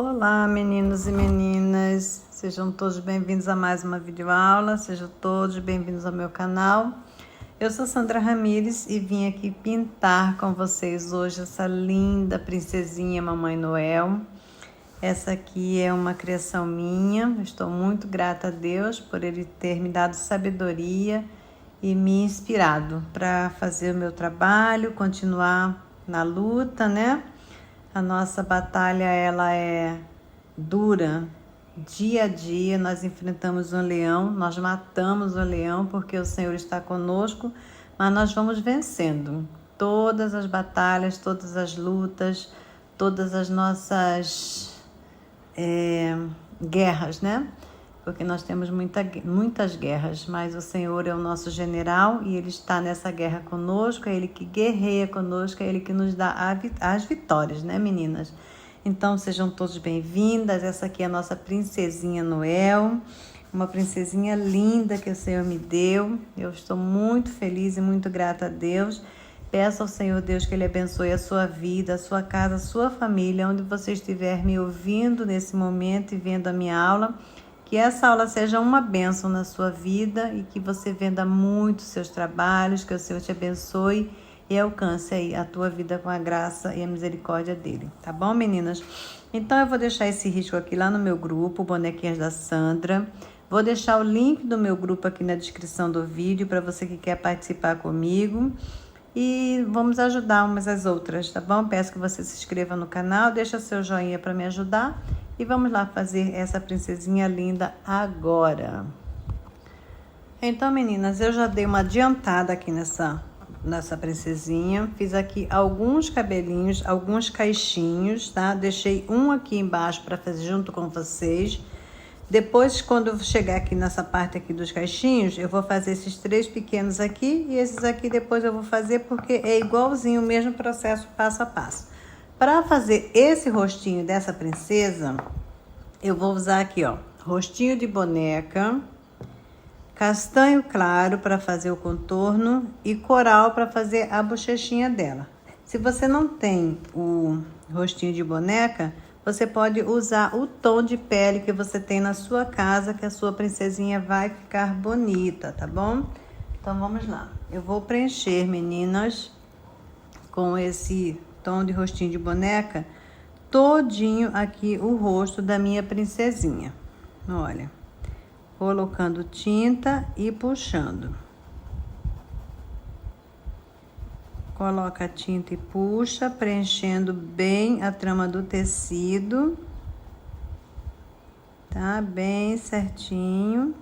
Olá, meninos e meninas, sejam todos bem-vindos a mais uma videoaula, sejam todos bem-vindos ao meu canal. Eu sou Sandra Ramires e vim aqui pintar com vocês hoje essa linda princesinha Mamãe Noel. Essa aqui é uma criação minha, estou muito grata a Deus por Ele ter me dado sabedoria e me inspirado para fazer o meu trabalho, continuar na luta, né? A nossa batalha, ela é dura, dia a dia nós enfrentamos um leão, nós matamos o leão porque o Senhor está conosco, mas nós vamos vencendo todas as batalhas, todas as lutas, todas as nossas guerras, né? Porque nós temos muitas guerras, mas o Senhor é o nosso general e Ele está nessa guerra conosco, é Ele que guerreia conosco, é Ele que nos dá as vitórias, né, meninas? Então, sejam todos bem-vindas. Essa aqui é a nossa princesinha Noel, uma princesinha linda que o Senhor me deu. Eu estou muito feliz e muito grata a Deus. Peço ao Senhor Deus que Ele abençoe a sua vida, a sua casa, a sua família, onde você estiver me ouvindo nesse momento e vendo a minha aula. Que essa aula seja uma bênção na sua vida e que você venda muito seus trabalhos, que o Senhor te abençoe e alcance aí a tua vida com a graça e a misericórdia dele. Tá bom, meninas? Então, eu vou deixar esse risco aqui lá no meu grupo, Bonequinhas da Sandra. Vou deixar o link do meu grupo aqui na descrição do vídeo para você que quer participar comigo. E vamos ajudar umas às outras, tá bom? Peço que você se inscreva no canal, deixa seu joinha para me ajudar. E vamos lá fazer essa princesinha linda agora. Então, meninas, eu já dei uma adiantada aqui nessa princesinha. Fiz aqui alguns cabelinhos, alguns caixinhos, tá? Deixei um aqui embaixo para fazer junto com vocês. Depois, quando eu chegar aqui nessa parte aqui dos caixinhos, eu vou fazer esses 3 pequenos aqui. E esses aqui depois eu vou fazer porque é igualzinho o mesmo processo, passo a passo. Para fazer esse rostinho dessa princesa, eu vou usar aqui, ó, rostinho de boneca, castanho claro para fazer o contorno e coral para fazer a bochechinha dela. Se você não tem o rostinho de boneca, você pode usar o tom de pele que você tem na sua casa, que a sua princesinha vai ficar bonita, tá bom? Então, vamos lá. Eu vou preencher, meninas, com esse tom de rostinho de boneca, todinho aqui o rosto da minha princesinha. Olha, colocando tinta e puxando. Coloca a tinta e puxa, preenchendo bem a trama do tecido. Tá? Bem certinho.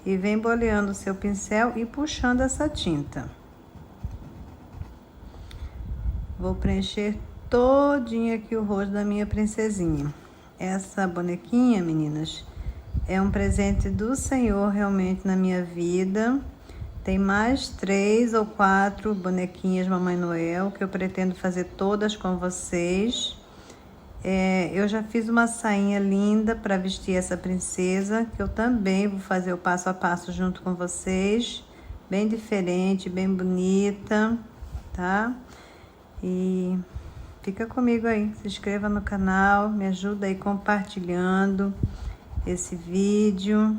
E vem boleando o seu pincel e puxando essa tinta. Vou preencher todinho aqui o rosto da minha princesinha. Essa bonequinha, meninas, é um presente do Senhor realmente na minha vida. Tem mais 3 ou 4 bonequinhas Mamãe Noel que eu pretendo fazer todas com vocês. Eu já fiz uma sainha linda para vestir essa princesa, que eu também vou fazer o passo a passo junto com vocês. Bem diferente, bem bonita, tá? E fica comigo aí, se inscreva no canal, me ajuda aí compartilhando esse vídeo.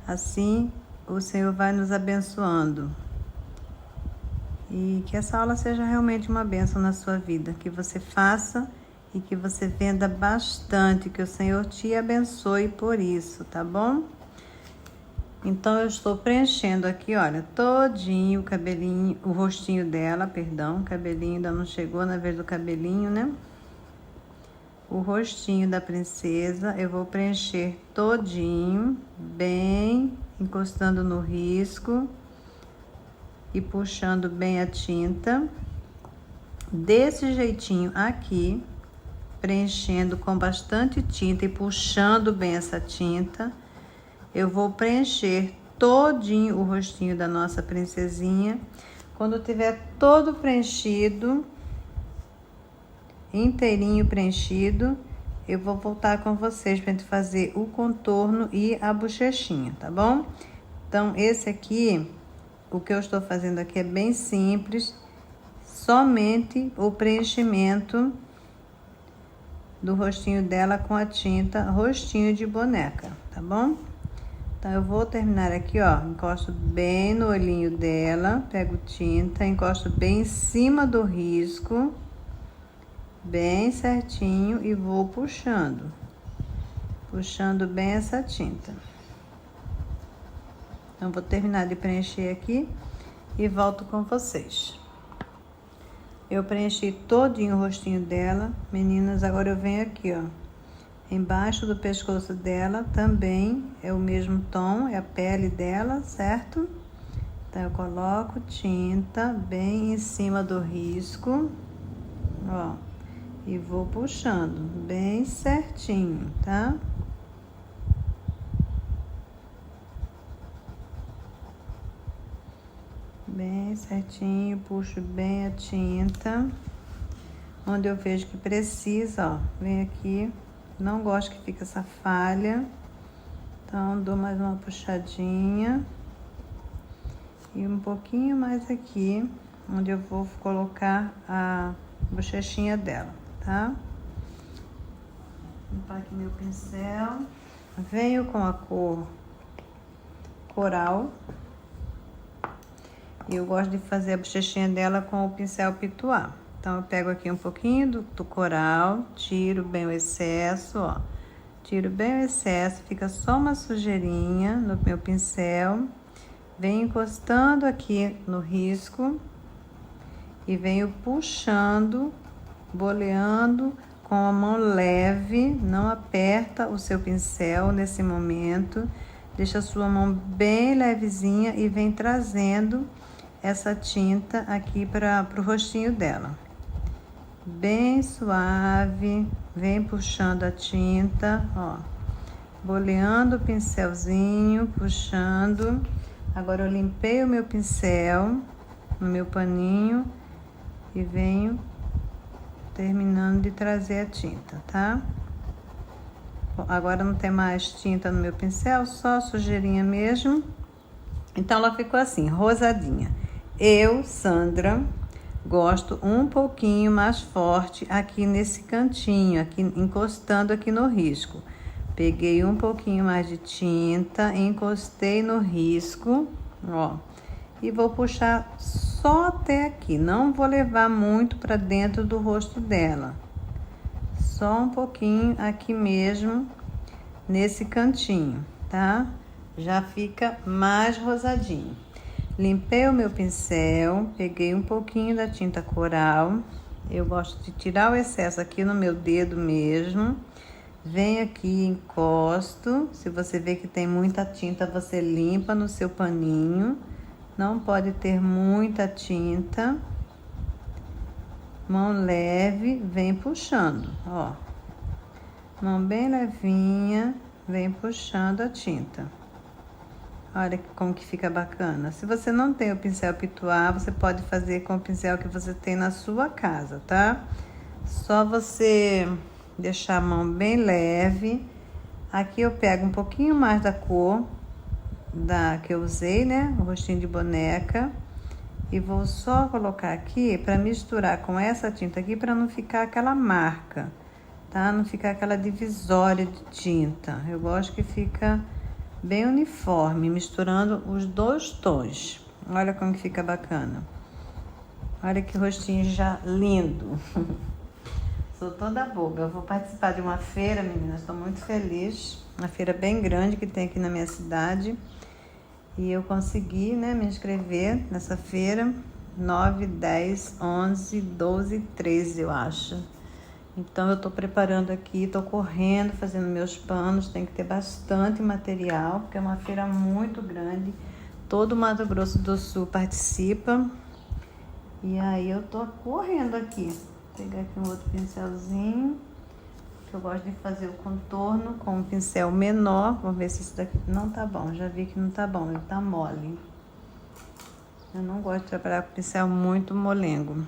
Assim o Senhor vai nos abençoando. E que essa aula seja realmente uma bênção na sua vida, que você faça e que você venda bastante, que o Senhor te abençoe por isso, tá bom? Então, eu estou preenchendo aqui, olha, todinho o cabelinho, o rostinho dela, perdão, o cabelinho ainda não chegou na vez do cabelinho, né? O rostinho da princesa, eu vou preencher todinho, bem encostando no risco e puxando bem a tinta. Desse jeitinho aqui, preenchendo com bastante tinta e puxando bem essa tinta. Eu vou preencher todinho o rostinho da nossa princesinha. Quando tiver todo preenchido, inteirinho preenchido, eu vou voltar com vocês para gente fazer o contorno e a bochechinha, tá bom? Então, esse aqui, o que eu estou fazendo aqui é bem simples, somente o preenchimento do rostinho dela com a tinta Rostinho de Boneca, tá bom? Então, eu vou terminar aqui, ó, encosto bem no olhinho dela, pego tinta, encosto bem em cima do risco, bem certinho, e vou puxando bem essa tinta. Então, vou terminar de preencher aqui e volto com vocês. Eu preenchi todinho o rostinho dela, meninas. Agora eu venho aqui, ó, embaixo do pescoço dela, também é o mesmo tom, é a pele dela, certo? Então, eu coloco tinta bem em cima do risco, ó, e vou puxando bem certinho, tá? Bem certinho, puxo bem a tinta. Onde eu vejo que precisa, ó, vem aqui. Não gosto que fique essa falha. Então, dou mais uma puxadinha. E um pouquinho mais aqui, onde eu vou colocar a bochechinha dela, tá? Vou limpar aqui meu pincel. Venho com a cor coral. E eu gosto de fazer a bochechinha dela com o pincel Pituá. Então, eu pego aqui um pouquinho do coral, tiro bem o excesso, ó. Tiro bem o excesso, fica só uma sujeirinha no meu pincel. Venho encostando aqui no risco e venho puxando, boleando com a mão leve. Não aperta o seu pincel nesse momento. Deixa a sua mão bem levezinha e vem trazendo essa tinta aqui para o rostinho dela. Bem suave, vem puxando a tinta, ó. Boleando o pincelzinho, puxando. Agora eu limpei o meu pincel no meu paninho e venho terminando de trazer a tinta, tá? Bom, agora não tem mais tinta no meu pincel, só sujeirinha mesmo. Então, ela ficou assim, rosadinha. Eu, Sandra, gosto um pouquinho mais forte aqui nesse cantinho, aqui encostando aqui no risco. Peguei um pouquinho mais de tinta, encostei no risco, ó. E vou puxar só até aqui, não vou levar muito para dentro do rosto dela. Só um pouquinho aqui mesmo, nesse cantinho, tá? Já fica mais rosadinho. Limpei o meu pincel, peguei um pouquinho da tinta coral. Eu gosto de tirar o excesso aqui no meu dedo mesmo. Venho aqui, encosto. Se você vê que tem muita tinta, você limpa no seu paninho. Não pode ter muita tinta. Mão leve, vem puxando, ó. Mão bem levinha, vem puxando a tinta. Olha como que fica bacana. Se você não tem o pincel Pituá, você pode fazer com o pincel que você tem na sua casa, tá? Só você deixar a mão bem leve. Aqui eu pego um pouquinho mais da cor que eu usei, né? O rostinho de boneca. E vou só colocar aqui para misturar com essa tinta aqui para não ficar aquela marca, tá? Não ficar aquela divisória de tinta. Eu gosto que fica bem uniforme, misturando os dois tons. Olha como que fica bacana. Olha que rostinho já lindo. Sou toda boba. Eu vou participar de uma feira, meninas. Estou muito feliz. Uma feira bem grande que tem aqui na minha cidade. E eu consegui, né, me inscrever nessa feira. 9, 10, 11, 12, 13, eu acho. Então, eu tô preparando aqui, tô correndo, fazendo meus panos. Tem que ter bastante material, porque é uma feira muito grande. Todo o Mato Grosso do Sul participa. E aí, eu tô correndo aqui. Vou pegar aqui um outro pincelzinho, que eu gosto de fazer o contorno com um pincel menor. Vamos ver se esse daqui não tá bom. Já vi que não tá bom, ele tá mole. Eu não gosto de trabalhar com pincel muito molengo.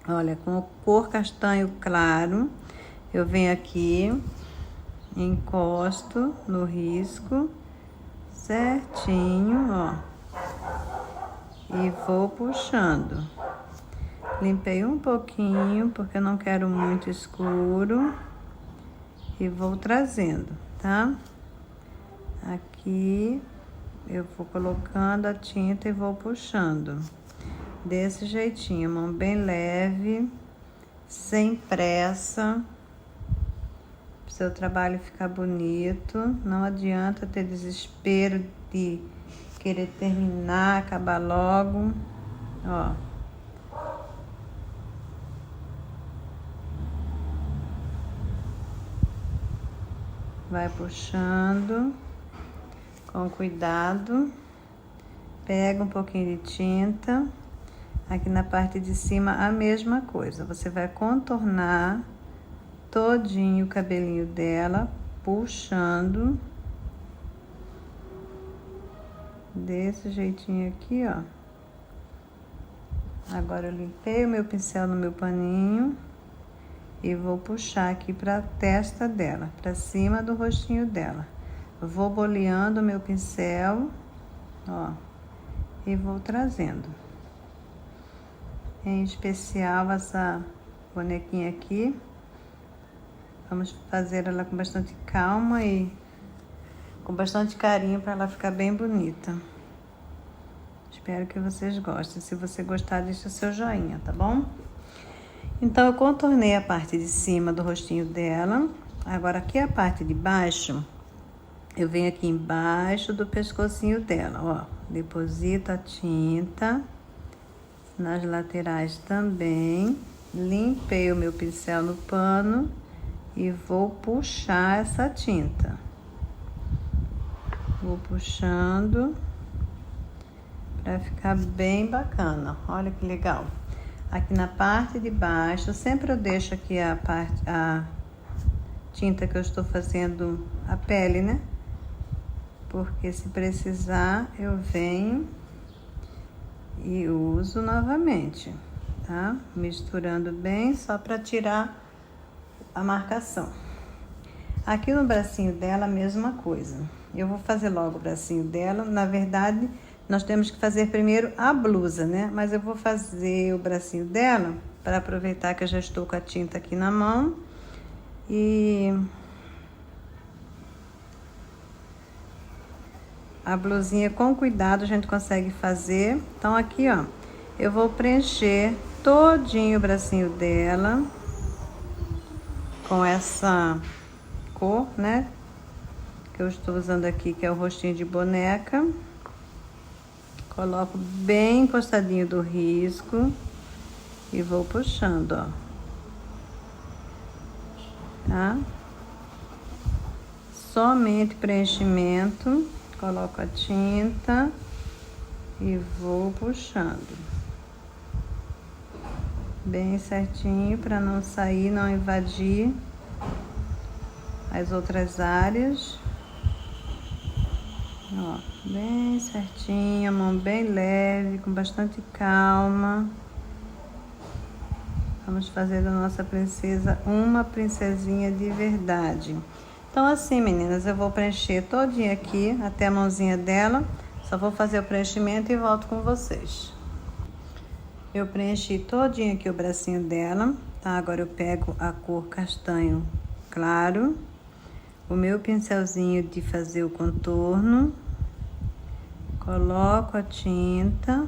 Olha, com cor castanho claro, eu venho aqui, encosto no risco, certinho, ó. E vou puxando. Limpei um pouquinho, porque eu não quero muito escuro. e vou trazendo, tá? Aqui eu vou colocando a tinta e vou puxando. Desse jeitinho, mão bem leve, sem pressa. Pro seu trabalho ficar bonito. Não adianta ter desespero de querer terminar, acabar logo. Ó. Vai puxando com cuidado. Pega um pouquinho de tinta. Aqui na parte de cima a mesma coisa. Você vai contornar todinho o cabelinho dela, puxando. Desse jeitinho aqui, ó. Agora eu limpei o meu pincel no meu paninho e vou puxar aqui pra testa dela, pra cima do rostinho dela. Vou boleando o meu pincel, ó, e vou trazendo. Em especial essa bonequinha aqui. Vamos fazer ela com bastante calma e com bastante carinho para ela ficar bem bonita. Espero que vocês gostem. Se você gostar, deixa seu joinha, tá bom? Então, eu contornei a parte de cima do rostinho dela. Agora, aqui a parte de baixo, eu venho aqui embaixo do pescocinho dela, ó. Deposito a tinta. Nas laterais também. Limpei o meu pincel no pano e vou puxar essa tinta. Vou puxando para ficar bem bacana. Olha que legal. Aqui na parte de baixo, sempre eu deixo aqui a tinta que eu estou fazendo a pele, né? Porque se precisar, eu venho e uso novamente, tá? Misturando bem, só para tirar a marcação. Aqui no bracinho dela, a mesma coisa. Eu vou fazer logo o bracinho dela. Na verdade, nós temos que fazer primeiro a blusa, né? Mas eu vou fazer o bracinho dela para aproveitar que eu já estou com a tinta aqui na mão. E a blusinha, com cuidado, a gente consegue fazer. Então, aqui, ó, eu vou preencher todinho o bracinho dela com essa cor, né? Que eu estou usando aqui, que é o rostinho de boneca. Coloco bem encostadinho do risco e vou puxando, ó. Tá? Somente preenchimento. Coloco a tinta e vou puxando bem certinho para não sair, não invadir as outras áreas. Ó, bem certinho, a mão bem leve, com bastante calma. Vamos fazer da nossa princesa uma princesinha de verdade. Então, assim, meninas, eu vou preencher todinha aqui, até a mãozinha dela. Só vou fazer o preenchimento e volto com vocês. Eu preenchi todinho aqui o bracinho dela, tá? Agora eu pego a cor castanho claro, o meu pincelzinho de fazer o contorno, coloco a tinta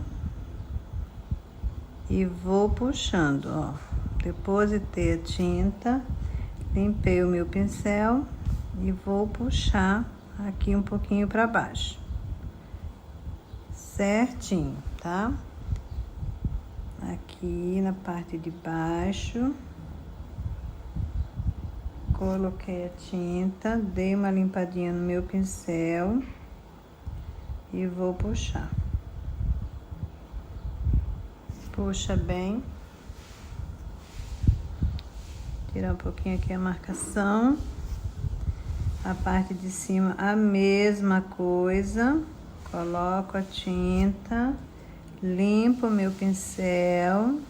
e vou puxando, ó. Depositei a tinta, limpei o meu pincel e vou puxar aqui um pouquinho para baixo, certinho, tá? Aqui na parte de baixo, coloquei a tinta, dei uma limpadinha no meu pincel e vou puxar. Puxa bem. Tirar um pouquinho aqui a marcação. A parte de cima, a mesma coisa. Coloco a tinta, limpo o meu pincel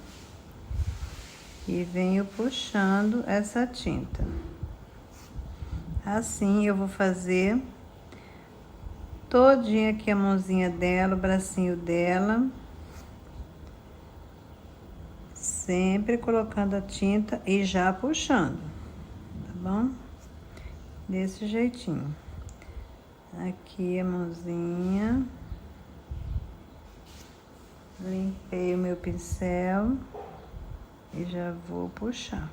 e venho puxando essa tinta. Assim eu vou fazer todinha aqui a mãozinha dela, o bracinho dela. Sempre colocando a tinta e já puxando, tá bom? desse jeitinho. Aqui a mãozinha. Limpei o meu pincel e já vou puxar.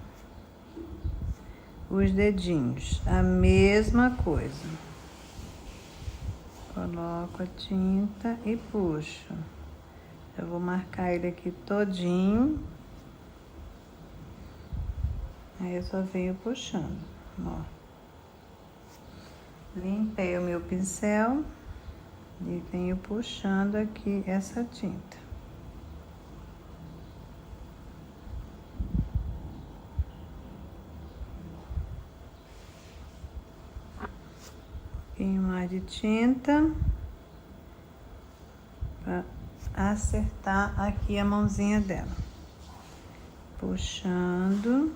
Os dedinhos, a mesma coisa. Coloco a tinta e puxo. Eu vou marcar ele aqui todinho. Aí eu só venho puxando, ó. Limpei o meu pincel e venho puxando aqui essa tinta. Um pouquinho mais de tinta para acertar aqui a mãozinha dela. Puxando.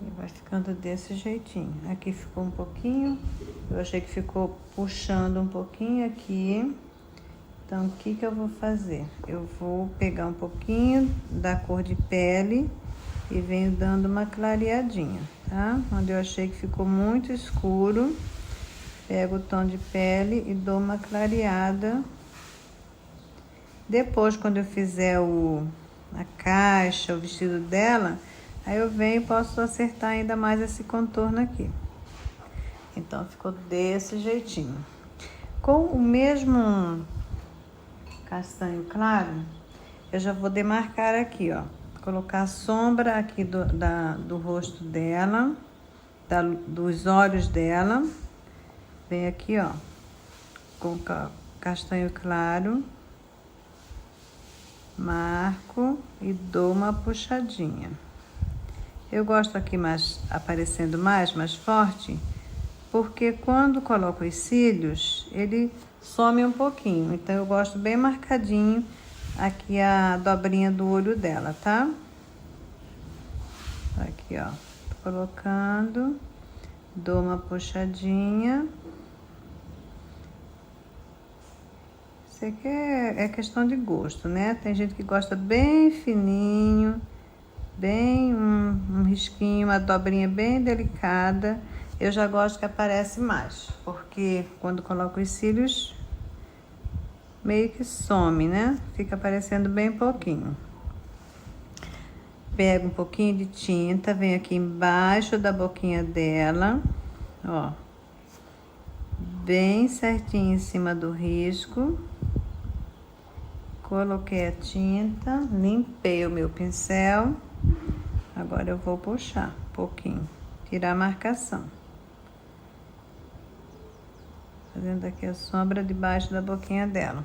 E vai ficando desse jeitinho. Aqui ficou um pouquinho. Eu achei que ficou puxando um pouquinho aqui. Então, o que eu vou fazer? Eu vou pegar um pouquinho da cor de pele e venho dando uma clareadinha, tá? Onde eu achei que ficou muito escuro, pego o tom de pele e dou uma clareada. Depois, quando eu fizer a caixa, o vestido dela, aí eu venho e posso acertar ainda mais esse contorno aqui. Então, ficou desse jeitinho. Com o mesmo castanho claro, eu já vou demarcar aqui, ó. Colocar a sombra aqui do rosto dela, dos olhos dela. Vem aqui, ó, com castanho claro. Marco e dou uma puxadinha. Eu gosto aqui mais, aparecendo mais forte, porque quando coloco os cílios, ele some um pouquinho. Então, eu gosto bem marcadinho aqui a dobrinha do olho dela, tá? Aqui, ó. Tô colocando, dou uma puxadinha. Isso aqui é questão de gosto, né? Tem gente que gosta bem fininho, bem um risquinho, uma dobrinha bem delicada. Eu já gosto que aparece mais, porque quando coloco os cílios, meio que some, né? Fica aparecendo bem pouquinho. Pego um pouquinho de tinta, venho aqui embaixo da boquinha dela, ó. Bem certinho em cima do risco. Coloquei a tinta, limpei o meu pincel. Agora eu vou puxar um pouquinho, tirar a marcação. Fazendo aqui a sombra debaixo da boquinha dela.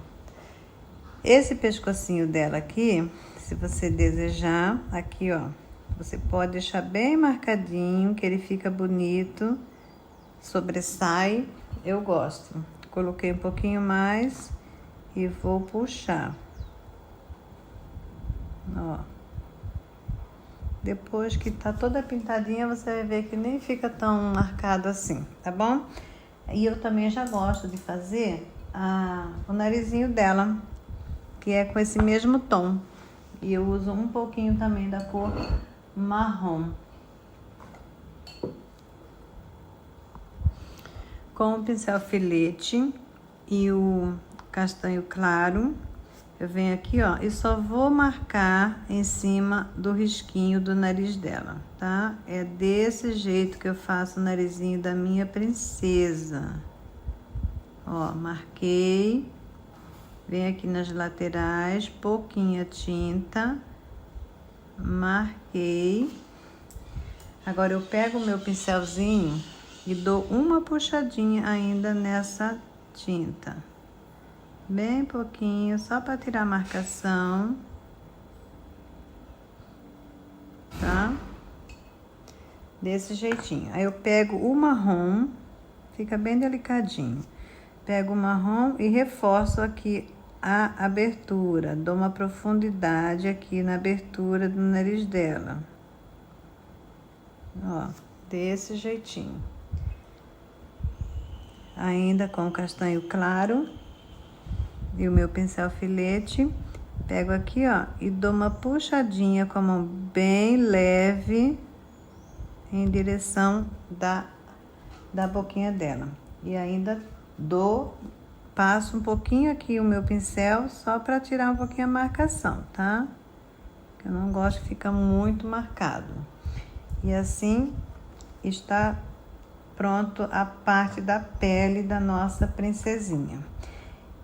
Esse pescocinho dela aqui, se você desejar, aqui, ó, você pode deixar bem marcadinho, que ele fica bonito, sobressai. Eu gosto. Coloquei um pouquinho mais e vou puxar. Ó. Depois que tá toda pintadinha, você vai ver que nem fica tão marcado assim, tá bom? E eu também já gosto de fazer o narizinho dela, que é com esse mesmo tom. E eu uso um pouquinho também da cor marrom. Com o pincel filete e o castanho claro, eu venho aqui, ó, e só vou marcar em cima do risquinho do nariz dela, tá? É desse jeito que eu faço o narizinho da minha princesa. Ó, marquei. Venho aqui nas laterais, pouquinha tinta. Marquei. Agora eu pego o meu pincelzinho e dou uma puxadinha ainda nessa tinta. Bem pouquinho, só para tirar a marcação. Tá? Desse jeitinho. Aí eu pego o marrom, fica bem delicadinho. Pego o marrom e reforço aqui a abertura. Dou uma profundidade aqui na abertura do nariz dela. Ó, desse jeitinho. Ainda com o castanho claro e o meu pincel filete, Pego aqui, ó, e dou uma puxadinha com a mão bem leve em direção da boquinha dela. E ainda passo um pouquinho aqui o meu pincel só para tirar um pouquinho a marcação, tá? Eu não gosto que fica muito marcado. E assim está pronto a parte da pele da nossa princesinha.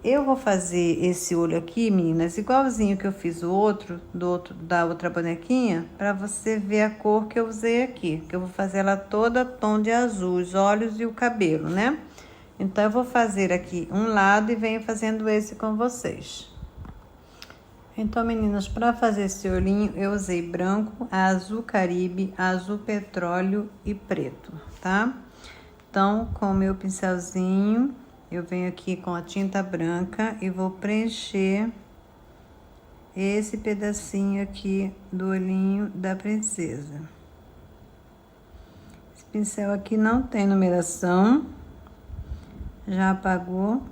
Eu vou fazer esse olho aqui, meninas, igualzinho que eu fiz da outra bonequinha, para você ver a cor que eu usei aqui, que eu vou fazer ela toda tom de azul, os olhos e o cabelo, né? Então, eu vou fazer aqui um lado e venho fazendo esse com vocês. Então, meninas, para fazer esse olhinho, eu usei branco, azul caribe, azul petróleo e preto, tá? Então, com o meu pincelzinho, eu venho aqui com a tinta branca e vou preencher esse pedacinho aqui do olhinho da princesa. Esse pincel aqui não tem numeração, já apagou,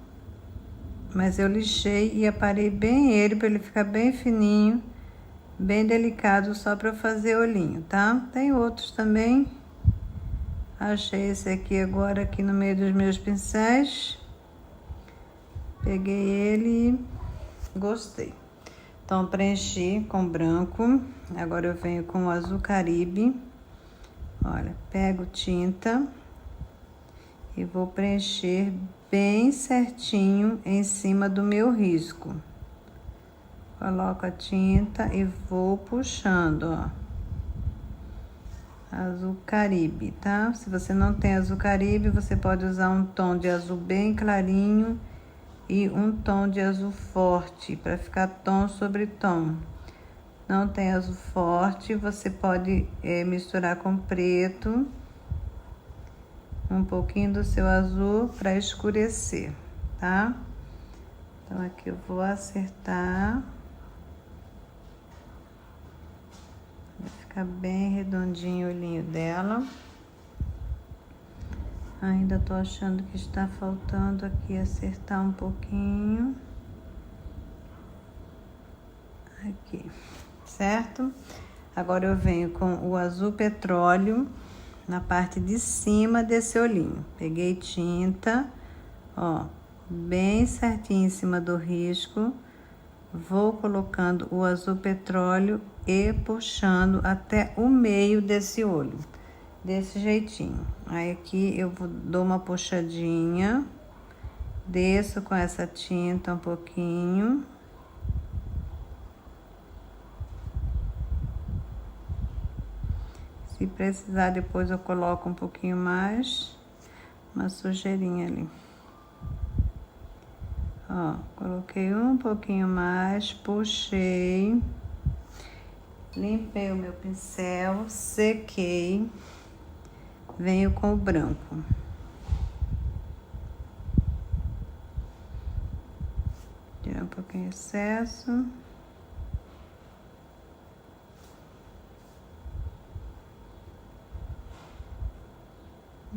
mas eu lixei e aparei bem ele para ele ficar bem fininho, bem delicado, só para fazer olhinho, tá? Tem outros também. Achei esse aqui agora aqui no meio dos meus pincéis. Peguei ele e gostei. Então, preenchi com branco. Agora eu venho com o azul caribe. Olha, pego tinta e vou preencher bem certinho em cima do meu risco. Coloco a tinta e vou puxando, ó. Azul caribe, tá? Se você não tem azul caribe, você pode usar um tom de azul bem clarinho e um tom de azul forte, para ficar tom sobre tom. Não tem azul forte, você pode misturar com preto, um pouquinho do seu azul para escurecer, tá? Então, aqui eu vou acertar. Vai ficar bem redondinho o olhinho dela. Ainda tô achando que está faltando aqui acertar um pouquinho. Aqui, certo? Agora eu venho com o azul petróleo na parte de cima desse olhinho. Peguei tinta, ó, bem certinho em cima do risco. Vou colocando o azul petróleo e puxando até o meio desse olho. Desse jeitinho. Aí aqui eu dou uma puxadinha, desço com essa tinta um pouquinho. Se precisar, depois eu coloco um pouquinho mais, uma sujeirinha ali. Ó, coloquei um pouquinho mais, puxei, limpei o meu pincel, sequei. Venho com o branco. Tirar um pouquinho de excesso.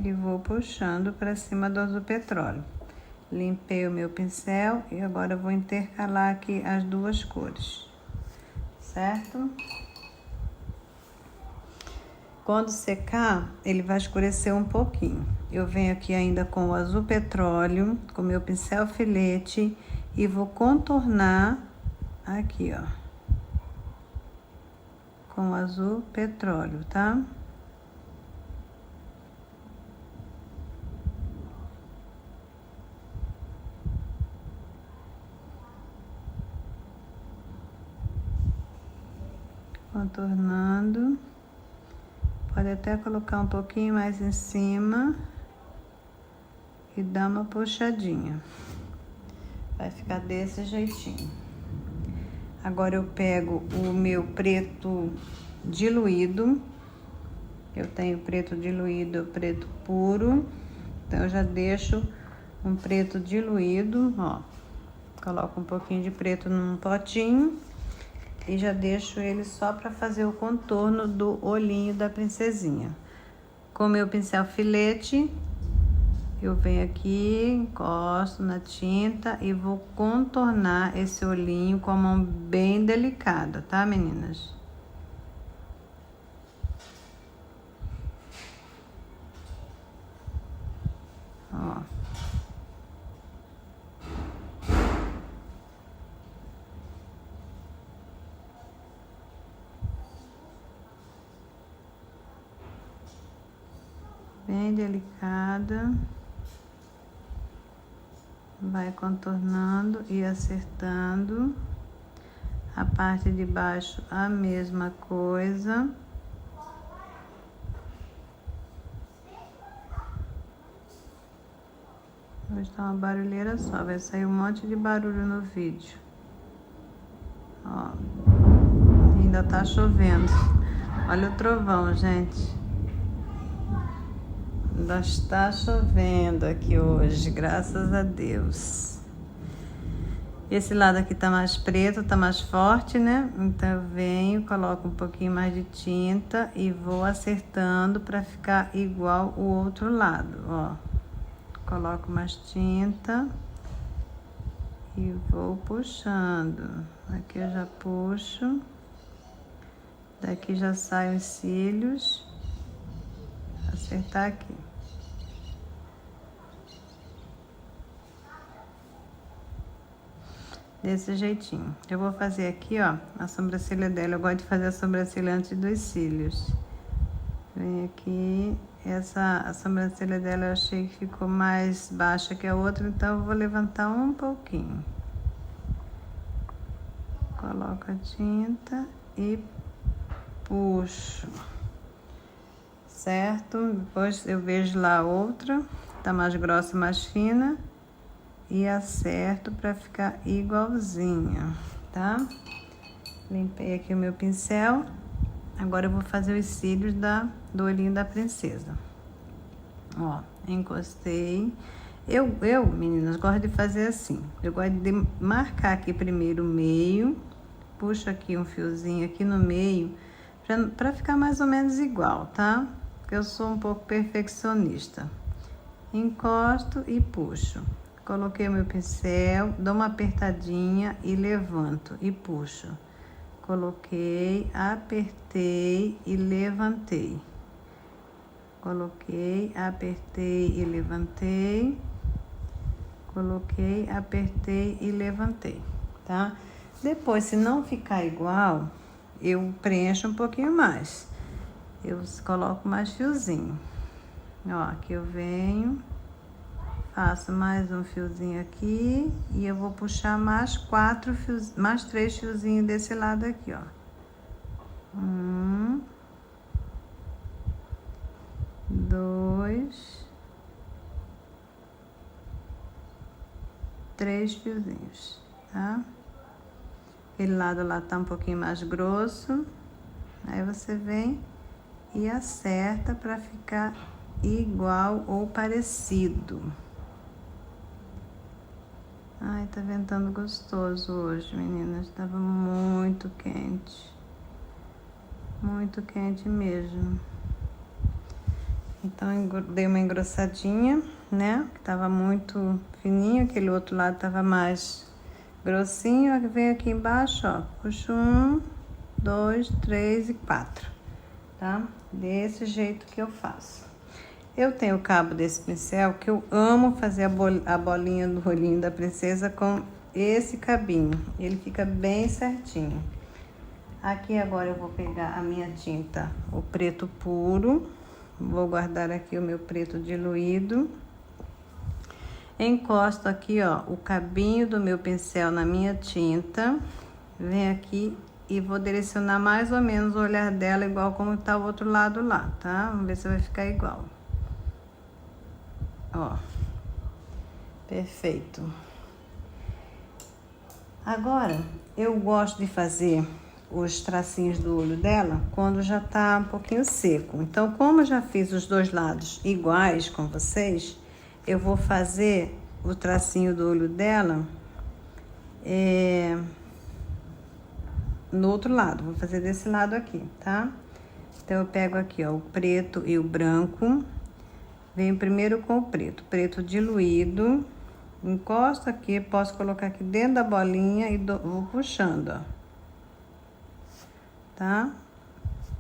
E vou puxando para cima do azul petróleo. Limpei o meu pincel e agora vou intercalar aqui as duas cores, certo? Quando secar, ele vai escurecer um pouquinho. Eu venho aqui ainda com o azul petróleo, com o meu pincel filete e vou contornar aqui, ó, com o azul petróleo, tá? Contornando. Pode até colocar um pouquinho mais em cima e dar uma puxadinha. Vai ficar desse jeitinho. Agora eu pego o meu preto diluído. Eu tenho preto diluído, preto puro. Então, eu já deixo um preto diluído, ó. Coloco um pouquinho de preto num potinho. E já deixo ele só para fazer o contorno do olhinho da princesinha. Com meu pincel filete, Eu venho aqui, encosto na tinta e vou contornar esse olhinho com a mão bem delicada, tá, meninas? Ó. Bem delicada. Vai contornando e acertando. A parte de baixo a mesma coisa. Hoje tá uma barulheira só, vai sair um monte de barulho no vídeo. Ó, ainda tá chovendo. Olha o trovão, gente. Ainda está chovendo aqui hoje, graças a Deus. Esse lado aqui tá mais preto, tá mais forte, né? Então eu venho, coloco um pouquinho mais de tinta e vou acertando para ficar igual o outro lado, ó. Coloco mais tinta e vou puxando. Aqui eu já puxo. Daqui já saem os cílios. Acertar aqui. Desse jeitinho. Eu vou fazer aqui, ó, a sobrancelha dela. Eu gosto de fazer a sobrancelha antes dos cílios. Vem aqui. A sobrancelha dela eu achei que ficou mais baixa que a outra, então eu vou levantar um pouquinho. Coloco a tinta e puxo. Certo? Depois eu vejo lá a outra, tá mais grossa, mais fina. E acerto para ficar igualzinha, tá? Limpei aqui o meu pincel. Agora eu vou fazer os cílios do olhinho da princesa. Ó, encostei. Meninas, gosto de fazer assim. Eu gosto de marcar aqui primeiro o meio. Puxo aqui um fiozinho aqui no meio, pra ficar mais ou menos igual, tá? Porque eu sou um pouco perfeccionista. Encosto e puxo. Coloquei o meu pincel, dou uma apertadinha e levanto e puxo. Coloquei, apertei e levantei. Coloquei, apertei e levantei. Coloquei, apertei e levantei, tá? Depois, se não ficar igual, eu preencho um pouquinho mais. Eu coloco mais fiozinho. Ó, aqui eu venho, faço mais um fiozinho aqui e eu vou puxar mais 3 fiozinhos desse lado aqui, ó. 1, 2, 3 fiozinhos, tá? Aquele lado lá tá um pouquinho mais grosso. Aí você vem e acerta para ficar igual ou parecido. Ai, tá ventando gostoso hoje, meninas. Tava muito quente. Muito quente mesmo. Então, dei uma engrossadinha, né? Que tava muito fininho. Aquele outro lado tava mais grossinho. Vem aqui embaixo, ó. Puxo 1, 2, 3 e 4. Tá? Desse jeito que eu faço. Eu tenho o cabo desse pincel que eu amo fazer a bolinha do olhinho da princesa com esse cabinho. Ele fica bem certinho. Aqui agora eu vou pegar a minha tinta, o preto puro. Vou guardar aqui o meu preto diluído. Encosto aqui, ó, o cabinho do meu pincel na minha tinta. Venho aqui e vou direcionar mais ou menos o olhar dela igual como tá o outro lado lá, tá? Vamos ver se vai ficar igual. Ó, perfeito. Agora, eu gosto de fazer os tracinhos do olho dela quando já tá um pouquinho seco. Então, como eu já fiz os dois lados iguais com vocês, eu vou fazer o tracinho do olho dela no outro lado. Vou fazer desse lado aqui, tá? Então, eu pego aqui, ó, o preto e o branco. Venho primeiro com o preto diluído. Encosto aqui, posso colocar aqui dentro da bolinha e vou puxando, ó. Tá?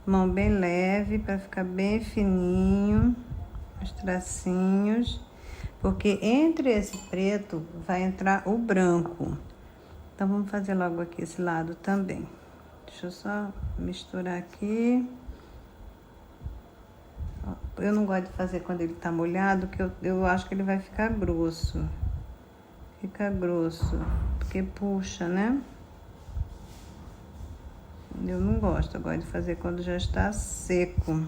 Mão bem leve para ficar bem fininho, os tracinhos, porque entre esse preto vai entrar o branco. Então, vamos fazer logo aqui esse lado também. Deixa eu só misturar aqui. Eu não gosto de fazer quando ele tá molhado, que eu acho que ele vai ficar grosso. Fica grosso, porque puxa, né? Eu não gosto, eu gosto de fazer quando já está seco.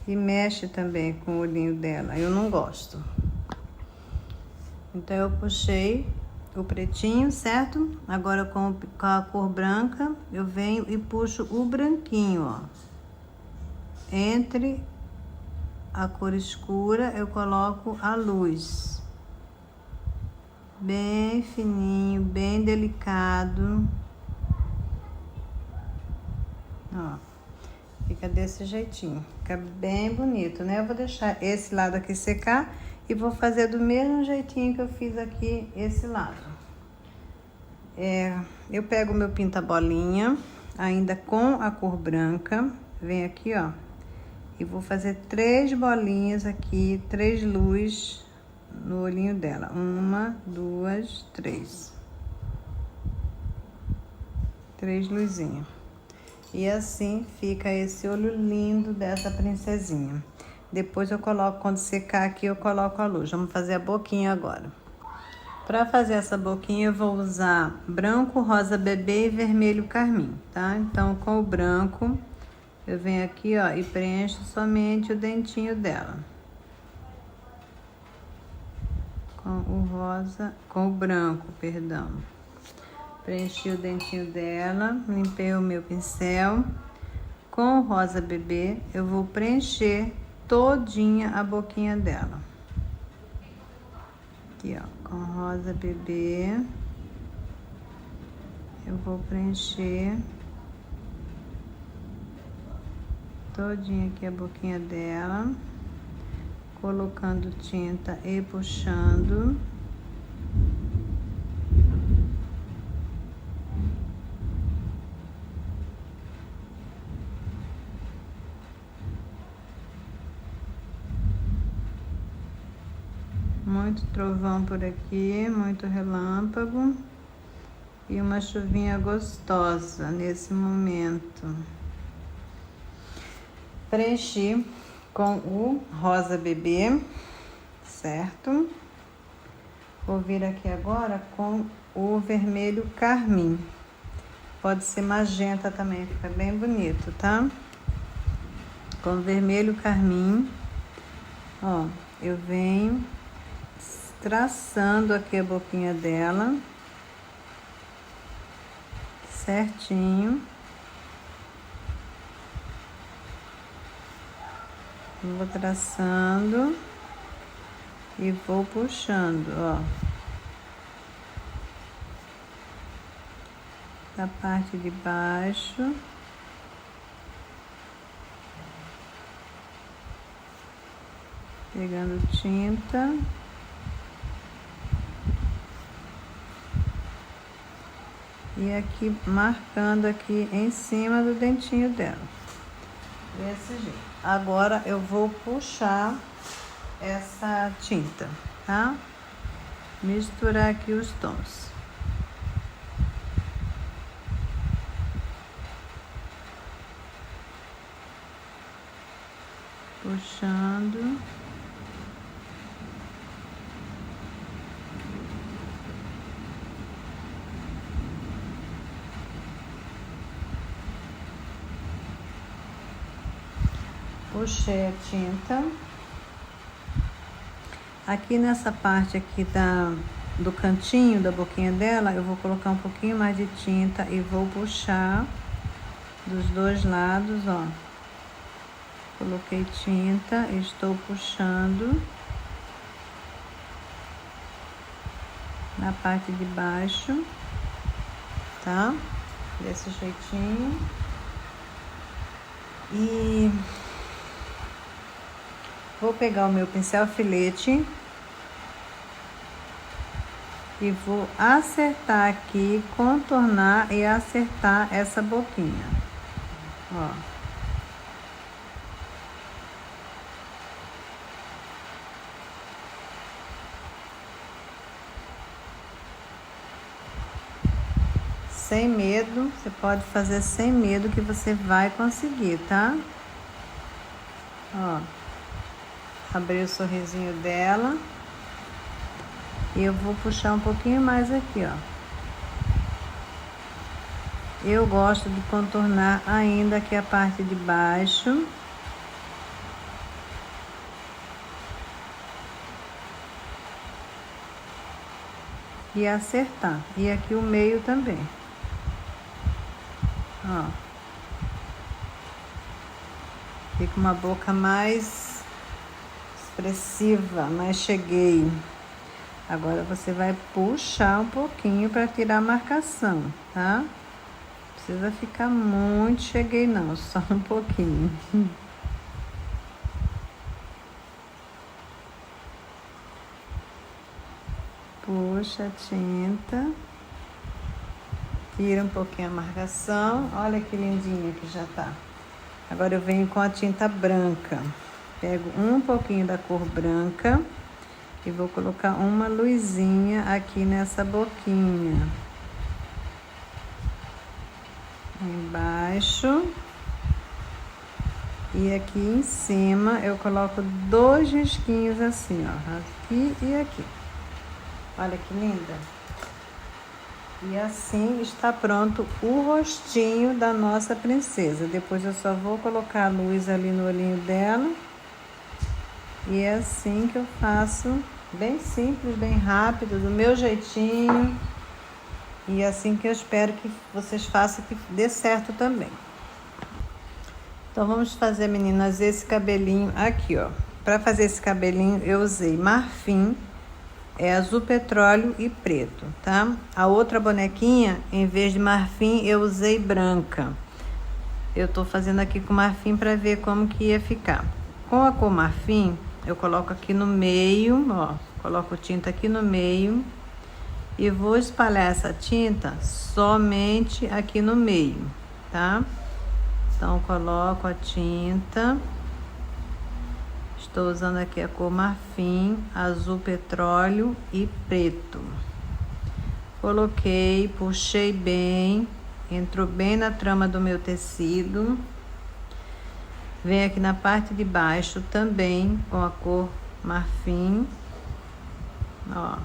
E mexe também com o olhinho dela, eu não gosto. Então, eu puxei o pretinho, certo? Agora, com a cor branca, eu venho e puxo o branquinho, ó. Entre a cor escura, eu coloco a luz. Bem fininho, bem delicado. Ó, fica desse jeitinho. Fica bem bonito, né? Eu vou deixar esse lado aqui secar e vou fazer do mesmo jeitinho que eu fiz aqui esse lado. Eu pego o meu pinta-bolinha, ainda com a cor branca. Venho aqui, ó. E vou fazer 3 bolinhas aqui, 3 luzes no olhinho dela. 1, 2, 3. 3 luzinhas. E assim fica esse olho lindo dessa princesinha. Depois eu coloco, quando secar aqui, eu coloco a luz. Vamos fazer a boquinha agora. Para fazer essa boquinha, eu vou usar branco, rosa bebê e vermelho carmim, tá? Então, com o branco, eu venho aqui, ó, e preencho somente o dentinho dela. Com o rosa, com o branco, perdão. Preenchi o dentinho dela, limpei o meu pincel. Com o rosa bebê, eu vou preencher todinha a boquinha dela. Aqui, ó, com rosa bebê, eu vou preencher todinha aqui a boquinha dela, colocando tinta e puxando. Muito trovão por aqui, muito relâmpago e uma chuvinha gostosa nesse momento. Preenchi com o rosa bebê, certo? Vou vir aqui agora com o vermelho carmim. Pode ser magenta também, fica bem bonito, tá? Com o vermelho carmim, ó, eu venho traçando aqui a boquinha dela certinho. Vou traçando e vou puxando, ó, da parte de baixo. Pegando tinta. E aqui, marcando aqui em cima do dentinho dela. Desse jeito. Agora, eu vou puxar essa tinta, tá? Misturar aqui os tons. Puxando. Puxei a tinta. Aqui nessa parte aqui do cantinho da boquinha dela, eu vou colocar um pouquinho mais de tinta e vou puxar dos dois lados, ó. Coloquei tinta, estou puxando na parte de baixo, tá? Desse jeitinho. E Vou pegar o meu pincel filete e vou acertar aqui, contornar e acertar essa boquinha, ó. Sem medo, você pode fazer sem medo que você vai conseguir, tá? Ó, abri o sorrisinho dela. E eu vou puxar um pouquinho mais aqui, ó. Eu gosto de contornar ainda aqui a parte de baixo. E acertar. E aqui o meio também. Ó. Fica uma boca mais expressiva, mais cheguei. Agora você vai puxar um pouquinho para tirar a marcação, tá? Não precisa ficar muito cheguei não, só um pouquinho. Puxa a tinta. Tira um pouquinho a marcação. Olha que lindinha que já tá. Agora eu venho com a tinta branca. Pego um pouquinho da cor branca e vou colocar uma luzinha aqui nessa boquinha. Embaixo. E aqui em cima eu coloco 2 risquinhos assim, ó. Aqui e aqui. Olha que linda. E assim está pronto o rostinho da nossa princesa. Depois eu só vou colocar a luz ali no olhinho dela. E é assim que eu faço, bem simples, bem rápido, do meu jeitinho. E é assim que eu espero que vocês façam, que dê certo também. Então vamos fazer, meninas, esse cabelinho aqui, ó. Para fazer esse cabelinho eu usei marfim, azul petróleo e preto, tá? A outra bonequinha, em vez de marfim, eu usei branca. Eu tô fazendo aqui com marfim para ver como que ia ficar. Com a cor marfim, eu coloco aqui no meio, ó. Coloco tinta aqui no meio. E vou espalhar essa tinta somente aqui no meio, tá? Então, coloco a tinta. Estou usando aqui a cor marfim, azul petróleo e preto. Coloquei, puxei bem, entrou bem na trama do meu tecido. Vem aqui na parte de baixo também com a cor marfim, ó.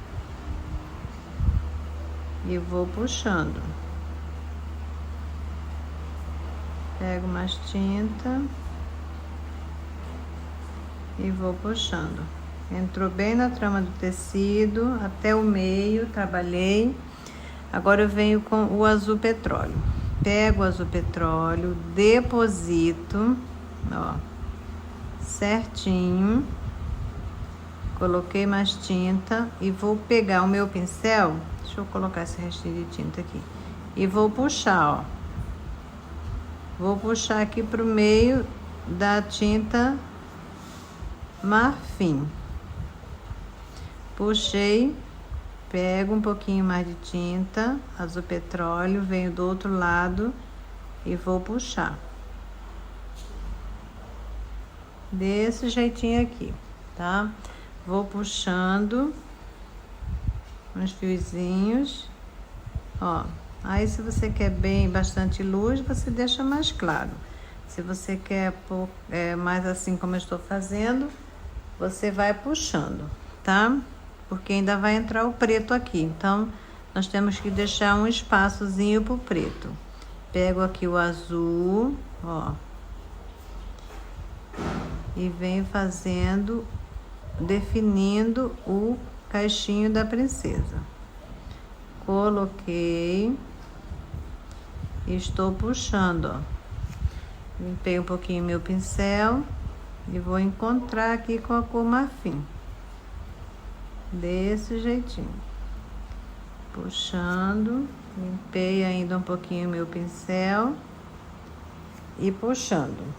E vou puxando. Pego mais tinta e vou puxando. Entrou bem na trama do tecido, até o meio, trabalhei. Agora eu venho com o azul petróleo. Pego o azul petróleo, deposito, ó, certinho. Coloquei mais tinta e vou pegar o meu pincel. Deixa eu colocar esse restinho de tinta aqui. E vou puxar, ó. Vou puxar aqui pro meio da tinta marfim. Puxei, pego um pouquinho mais de tinta, azul petróleo, venho do outro lado e vou puxar. Desse jeitinho aqui, tá? Vou puxando uns fiozinhos, ó. Aí, se você quer bastante luz, você deixa mais claro. Se você quer pôr mais assim como eu estou fazendo, você vai puxando, tá? Porque ainda vai entrar o preto aqui. Então, nós temos que deixar um espaçozinho pro preto. Pego aqui o azul, ó. E venho fazendo, definindo o caixinho da princesa. Coloquei. E estou puxando, ó. Limpei um pouquinho meu pincel e vou encontrar aqui com a cor marfim. Desse jeitinho. Puxando, limpei ainda um pouquinho meu pincel e puxando.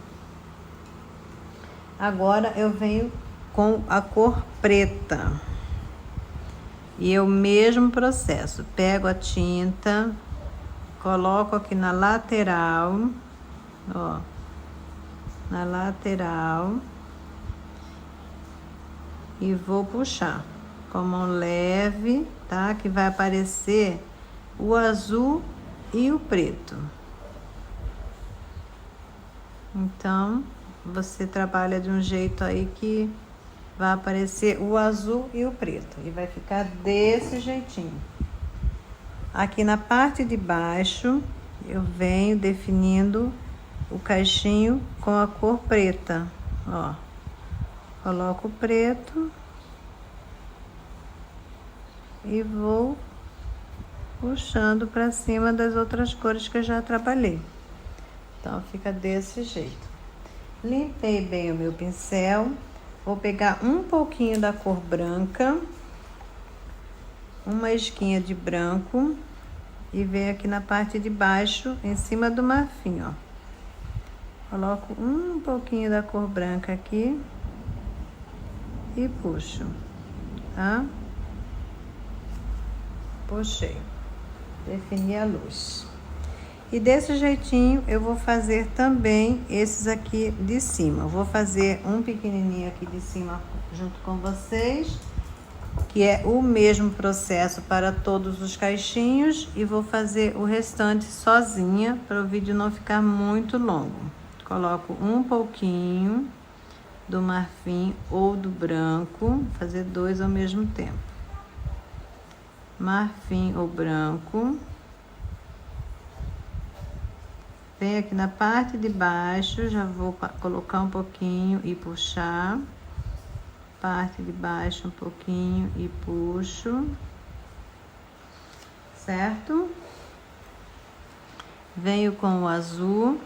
Agora eu venho com a cor preta. E é o mesmo processo. Pego a tinta, coloco aqui na lateral, ó, na lateral, e vou puxar com a mão leve, tá? Que vai aparecer o azul e o preto. Então, você trabalha de um jeito aí que vai aparecer o azul e o preto. E vai ficar desse jeitinho. Aqui na parte de baixo, eu venho definindo o caixinho com a cor preta, ó. Coloco o preto e vou puxando para cima das outras cores que eu já trabalhei. Então, fica desse jeito. Limpei bem o meu pincel. Vou pegar um pouquinho da cor branca, uma esquinha de branco e venho aqui na parte de baixo, em cima do marfim, ó. Coloco um pouquinho da cor branca aqui e puxo, tá? Puxei. Defini a luz. E desse jeitinho eu vou fazer também esses aqui de cima. Eu vou fazer um pequenininho aqui de cima junto com vocês, que é o mesmo processo para todos os caixinhos, e vou fazer o restante sozinha para o vídeo não ficar muito longo. Coloco um pouquinho do marfim ou do branco, vou fazer dois ao mesmo tempo. Marfim ou branco. Venho aqui na parte de baixo, já vou colocar um pouquinho e puxar. Parte de baixo um pouquinho e puxo. Certo? Venho com o azul.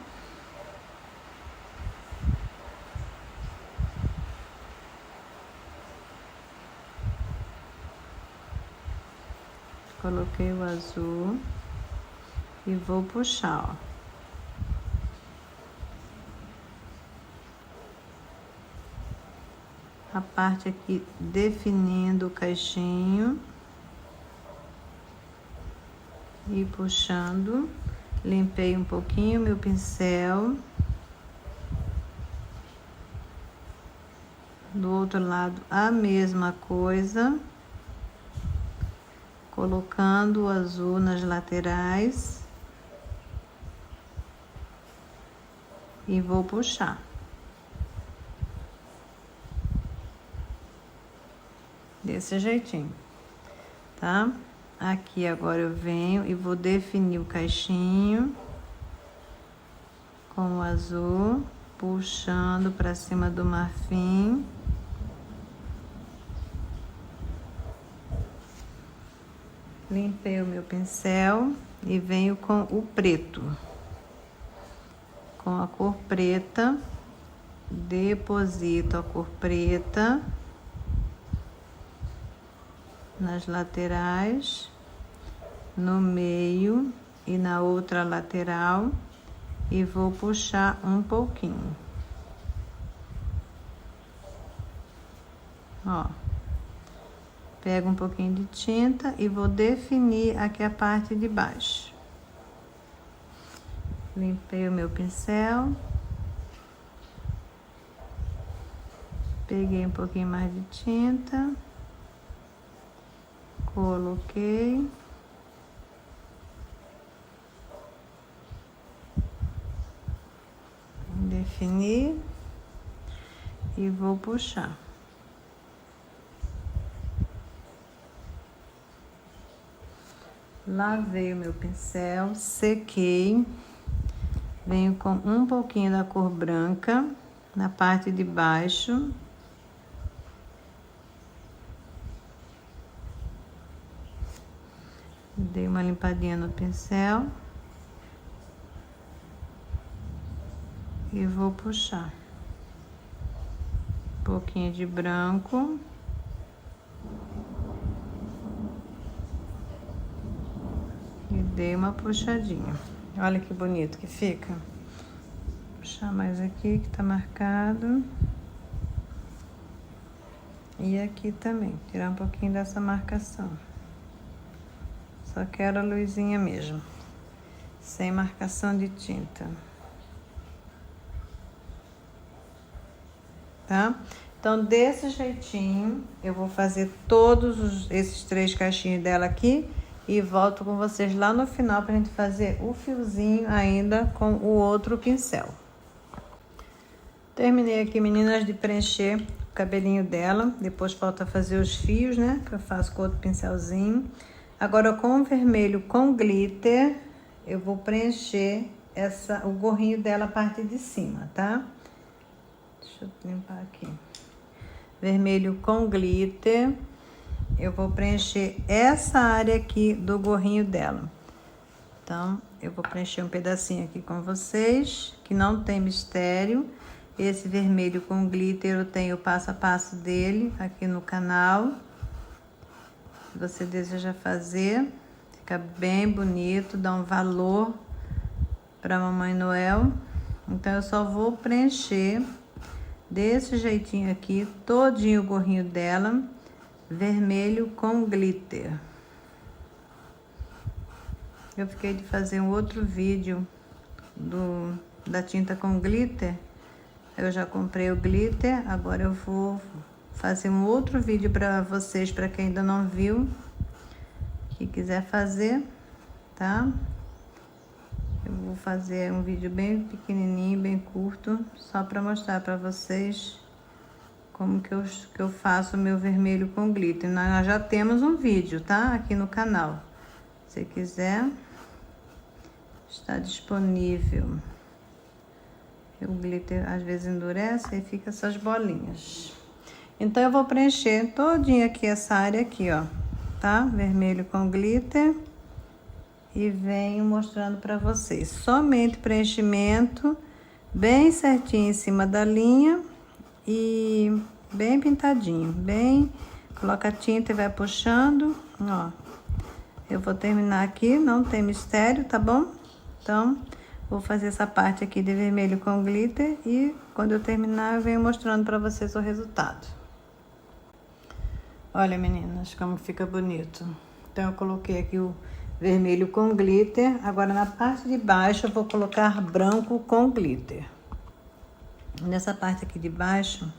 Coloquei o azul e vou puxar, ó. A parte aqui definindo o caixinho e puxando. Limpei um pouquinho meu pincel. Do outro lado a mesma coisa, colocando o azul nas laterais e vou puxar. Desse jeitinho, tá? Aqui agora eu venho e vou definir o caixinho com o azul, puxando para cima do marfim. Limpei o meu pincel e venho com o preto. Com a cor preta, deposito a cor preta nas laterais, no meio e na outra lateral, e vou puxar um pouquinho. Ó, pego um pouquinho de tinta e vou definir aqui a parte de baixo. Limpei o meu pincel. Peguei um pouquinho mais de tinta. Coloquei. Defini. E vou puxar. Lavei o meu pincel, sequei. Venho com um pouquinho da cor branca na parte de baixo. Dei uma limpadinha no pincel. E vou puxar. Um pouquinho de branco. E dei uma puxadinha. Olha que bonito que fica. Vou puxar mais aqui que tá marcado. E aqui também, tirar um pouquinho dessa marcação. Só quero a luzinha mesmo, sem marcação de tinta. Tá? Então, desse jeitinho, eu vou fazer todos esses 3 cachinhos dela aqui e volto com vocês lá no final pra gente fazer o fiozinho ainda com o outro pincel. Terminei aqui, meninas, de preencher o cabelinho dela. Depois falta fazer os fios, né? Que eu faço com outro pincelzinho. Agora, com o vermelho com glitter, eu vou preencher o gorrinho dela, a parte de cima, tá? Deixa eu limpar aqui. Vermelho com glitter. Eu vou preencher essa área aqui do gorrinho dela. Então, eu vou preencher um pedacinho aqui com vocês, que não tem mistério. Esse vermelho com glitter eu tenho o passo a passo dele aqui no canal. Se você deseja fazer, fica bem bonito, dá um valor para Mamãe Noel. Então, eu só vou preencher desse jeitinho aqui, todinho o gorrinho dela, vermelho com glitter. Eu fiquei de fazer um outro vídeo da tinta com glitter. Eu já comprei o glitter, agora eu vou fazer um outro vídeo para vocês, para quem ainda não viu, que quiser fazer, tá? Eu vou fazer um vídeo bem pequenininho, bem curto, só para mostrar para vocês como que eu faço o meu vermelho com glitter. Nós já temos um vídeo, tá? Aqui no canal. Se quiser, está disponível. O glitter às vezes endurece e fica essas bolinhas. Então, eu vou preencher todinha aqui essa área aqui, ó, tá? Vermelho com glitter. E venho mostrando pra vocês. Somente preenchimento, bem certinho em cima da linha e bem pintadinho. Bem, coloca a tinta e vai puxando, ó. Eu vou terminar aqui, não tem mistério, tá bom? Então, vou fazer essa parte aqui de vermelho com glitter e quando eu terminar eu venho mostrando pra vocês o resultado. Olha, meninas, como fica bonito. Então, eu coloquei aqui o vermelho com glitter. Agora, na parte de baixo, eu vou colocar branco com glitter. Nessa parte aqui de baixo,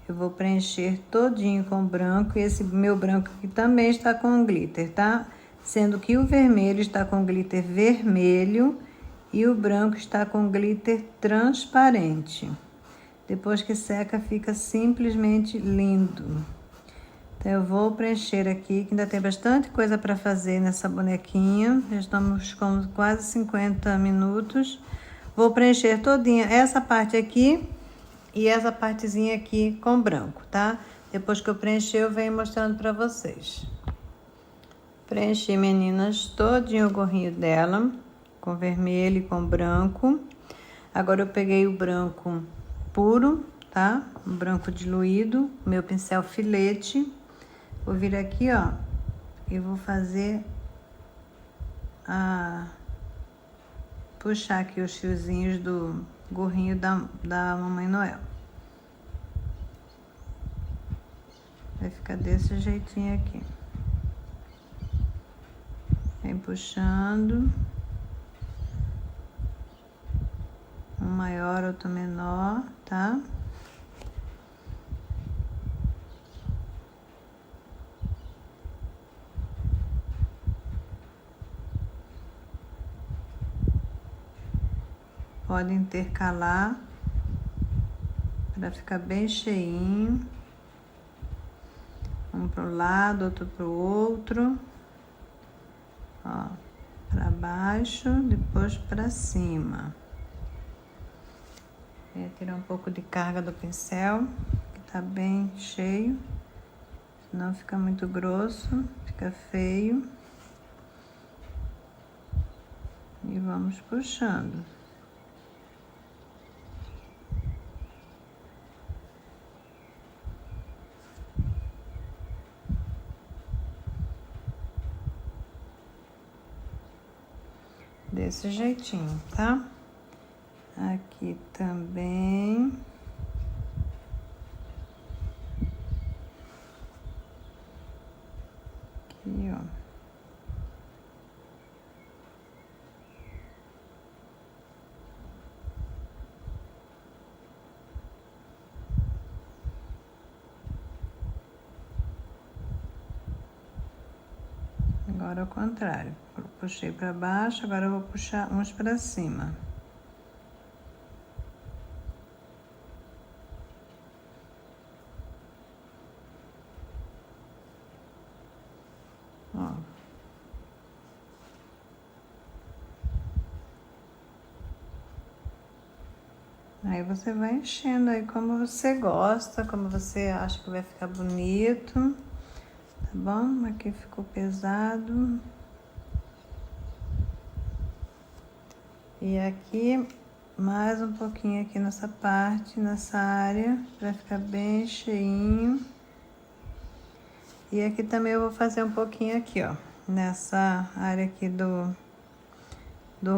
eu vou preencher todinho com branco. E esse meu branco aqui também está com glitter, tá? Sendo que o vermelho está com glitter vermelho e o branco está com glitter transparente. Depois que seca, fica simplesmente lindo. Então, eu vou preencher aqui, que ainda tem bastante coisa para fazer nessa bonequinha. Já estamos com quase 50 minutos. Vou preencher todinha essa parte aqui e essa partezinha aqui com branco, tá? Depois que eu preencher, eu venho mostrando para vocês. Preenchi, meninas, todinho o gorrinho dela, com vermelho e com branco. Agora, eu peguei o branco puro, tá? O branco diluído, meu pincel filete. Vou vir aqui, ó, e vou fazer puxar aqui os fiozinhos do gorrinho da Mamãe Noel. Vai ficar desse jeitinho aqui. Vem puxando. Um maior, outro menor, tá? Pode intercalar para ficar bem cheinho. Um pro lado, outro pro outro. Ó, para baixo, depois para cima. Vou tirar um pouco de carga do pincel, que tá bem cheio. Senão fica muito grosso, fica feio. E vamos puxando. Desse jeitinho, tá? Aqui também. Agora ao contrário. Eu puxei para baixo, agora eu vou puxar uns para cima. Ó. Aí você vai enchendo aí como você gosta, como você acha que vai ficar bonito, tá bom? Aqui ficou pesado. E aqui, mais um pouquinho aqui nessa parte, nessa área, pra ficar bem cheinho. E aqui também eu vou fazer um pouquinho aqui, ó, nessa área aqui do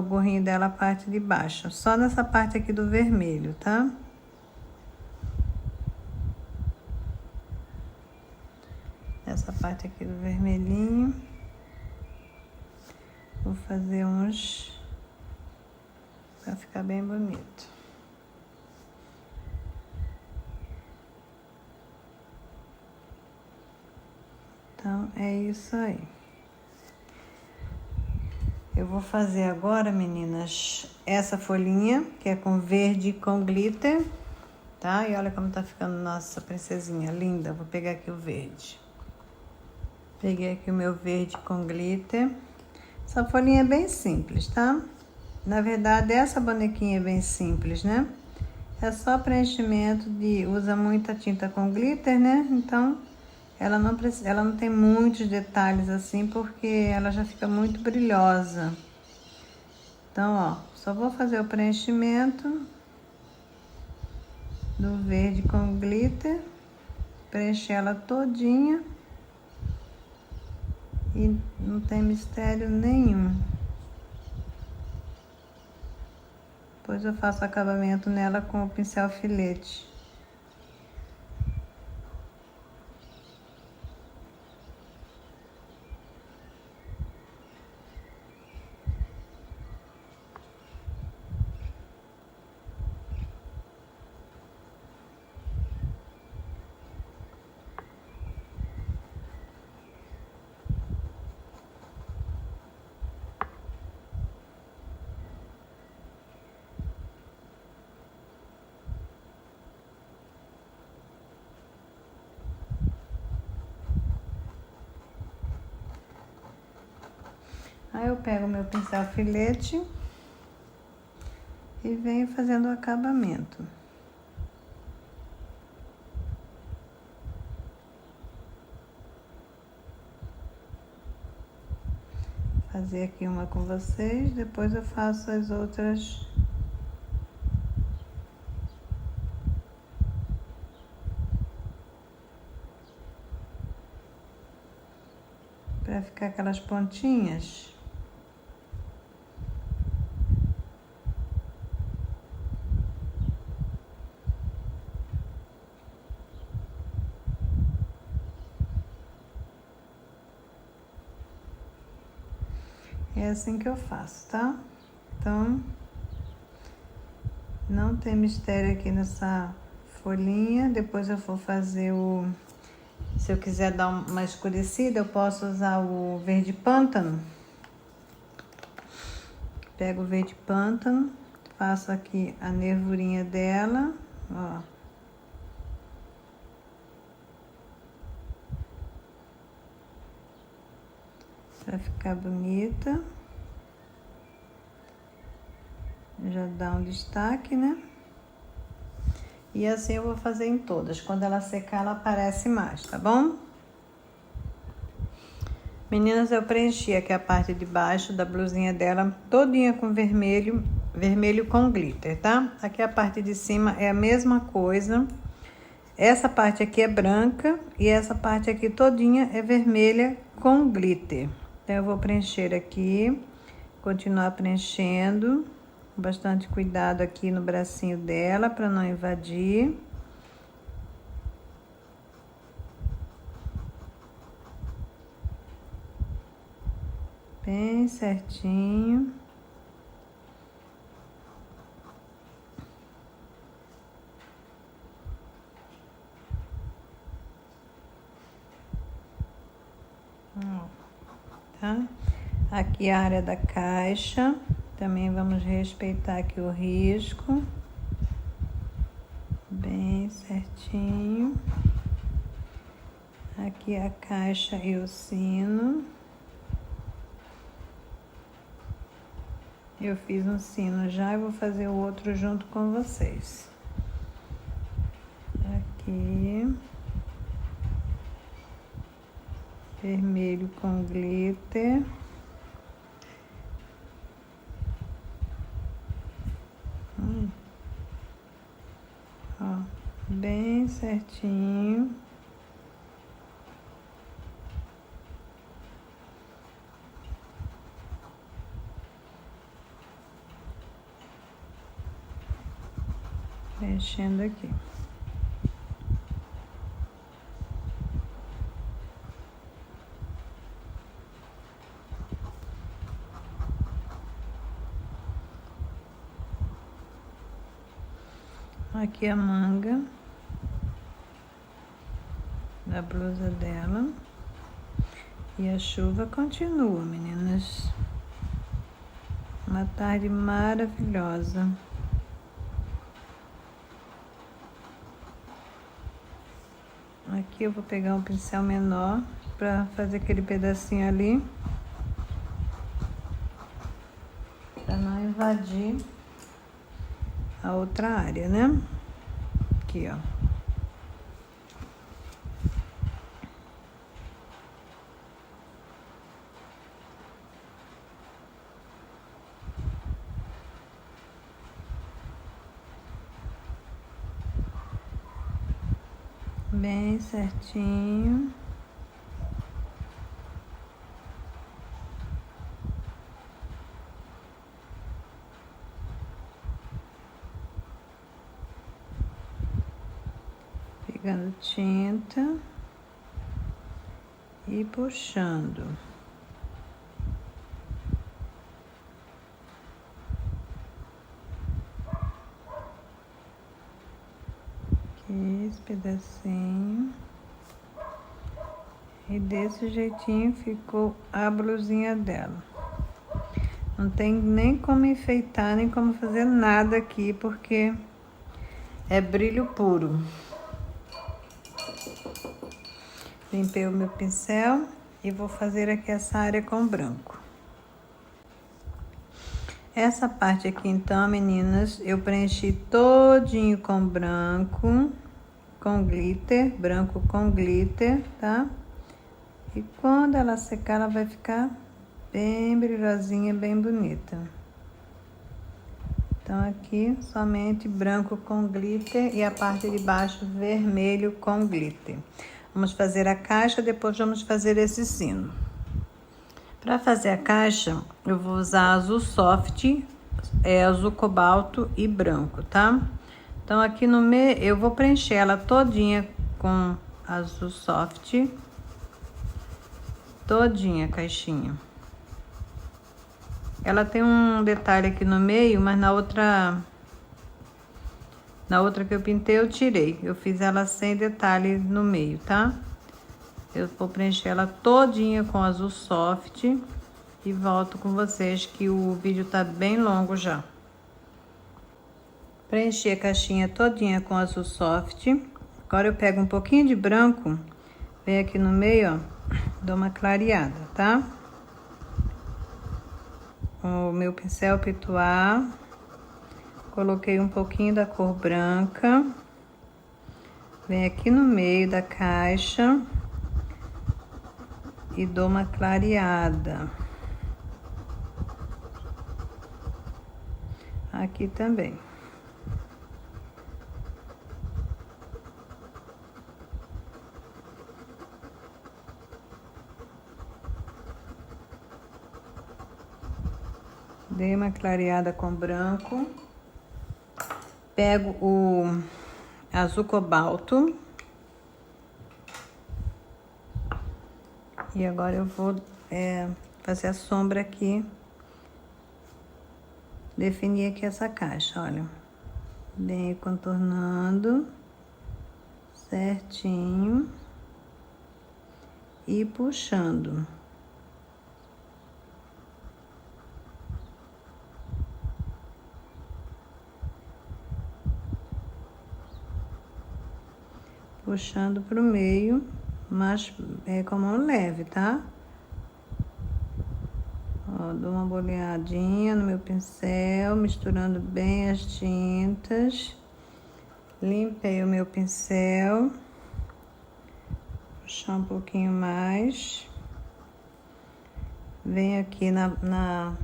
gorrinho dela, a parte de baixo. Só nessa parte aqui do vermelho, tá? Essa parte aqui do vermelhinho. Vou fazer uns pra ficar bem bonito. Então, é isso aí. Eu vou fazer agora, meninas, essa folhinha, que é com verde com glitter, tá? E olha como tá ficando nossa princesinha, linda. Vou pegar aqui o verde. Peguei aqui o meu verde com glitter. Essa folhinha é bem simples, tá? Na verdade, essa bonequinha é bem simples, né? É só preenchimento de... Usa muita tinta com glitter, né? Então, ela não tem muitos detalhes assim, porque ela já fica muito brilhosa. Então, ó, só vou fazer o preenchimento do verde com glitter. Preencher ela todinha. E não tem mistério nenhum. Depois eu faço acabamento nela com o pincel filete. Aí eu pego meu pincel filete e venho fazendo o acabamento. Fazer aqui uma com vocês, depois eu faço as outras. Pra ficar aquelas pontinhas. É assim que eu faço, tá? Então, não tem mistério aqui nessa folhinha. Depois eu vou fazer o... Se eu quiser dar uma escurecida, eu posso usar o verde pântano. Pego o verde pântano, faço aqui a nervurinha dela, ó. Pra ficar bonita. Já dá um destaque, né? E assim eu vou fazer em todas. Quando ela secar, ela aparece mais, tá bom? Meninas, eu preenchi aqui a parte de baixo da blusinha dela, todinha com vermelho, vermelho com glitter, tá? Aqui a parte de cima é a mesma coisa. Essa parte aqui é branca e essa parte aqui todinha é vermelha com glitter. Então, eu vou preencher aqui, continuar preenchendo, com bastante cuidado aqui no bracinho dela, para não invadir. Bem certinho. tá? Aqui a área da caixa, também vamos respeitar aqui o risco, bem certinho. Aqui a caixa e o sino. Eu fiz um sino já e vou fazer o outro junto com vocês. Aqui. Vermelho com glitter. Ó, bem certinho. Mexendo aqui. Aqui a manga da blusa dela. E a chuva continua, meninas. Uma tarde maravilhosa. Aqui eu vou pegar um pincel menor para fazer aquele pedacinho ali, para não invadir a outra área, né? Aqui, ó. Bem certinho. Pegando tinta e puxando. Aqui esse pedacinho. E desse jeitinho ficou a blusinha dela. Não tem nem como enfeitar, nem como fazer nada aqui, porque é brilho puro. Limpei o meu pincel e vou fazer aqui essa área com branco. Essa parte aqui, então, meninas, eu preenchi todinho com branco, com glitter, branco com glitter, tá? E quando ela secar, ela vai ficar bem brilhosinha, bem bonita. Então, aqui, somente branco com glitter e a parte de baixo vermelho com glitter. Vamos fazer a caixa, depois vamos fazer esse sino. Para fazer a caixa, eu vou usar azul soft, azul cobalto e branco, tá? Então, aqui no meio, eu vou preencher ela todinha com azul soft. Todinha a caixinha. Ela tem um detalhe aqui no meio, mas na outra que eu pintei, eu tirei. Eu fiz ela sem detalhe no meio, tá? Eu vou preencher ela todinha com azul soft e volto com vocês que o vídeo tá bem longo já. Preenchi a caixinha todinha com azul soft. Agora eu pego um pouquinho de branco, venho aqui no meio, ó, dou uma clareada, tá? O meu pincel pituar, coloquei um pouquinho da cor branca, venho aqui no meio da caixa e dou uma clareada. Aqui também. Dei uma clareada com branco. Pego o azul cobalto. E agora eu vou fazer a sombra aqui. Definir aqui essa caixa, olha. Bem contornando. Certinho. E puxando. puxando pro meio, mas com a mão leve, tá? Ó, dou uma boleadinha no meu pincel, misturando bem as tintas. Limpei o meu pincel. Puxar um pouquinho mais. Venho aqui na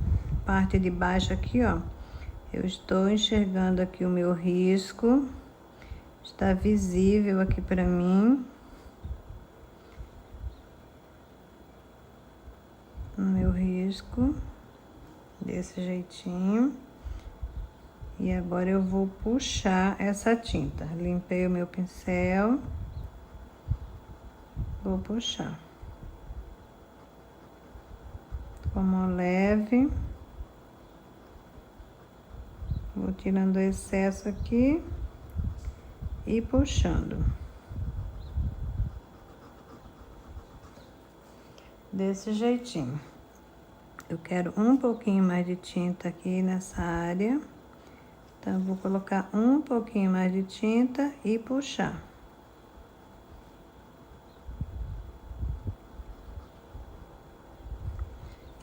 parte de baixo aqui, ó. Eu estou enxergando aqui o meu risco. Está visível aqui para mim. O meu risco. Desse jeitinho. E agora eu vou puxar essa tinta. Limpei o meu pincel. Vou puxar. Com a mão leve. Vou tirando o excesso aqui. E puxando. Desse jeitinho. Eu quero um pouquinho mais de tinta aqui nessa área. Então, eu vou colocar um pouquinho mais de tinta e puxar.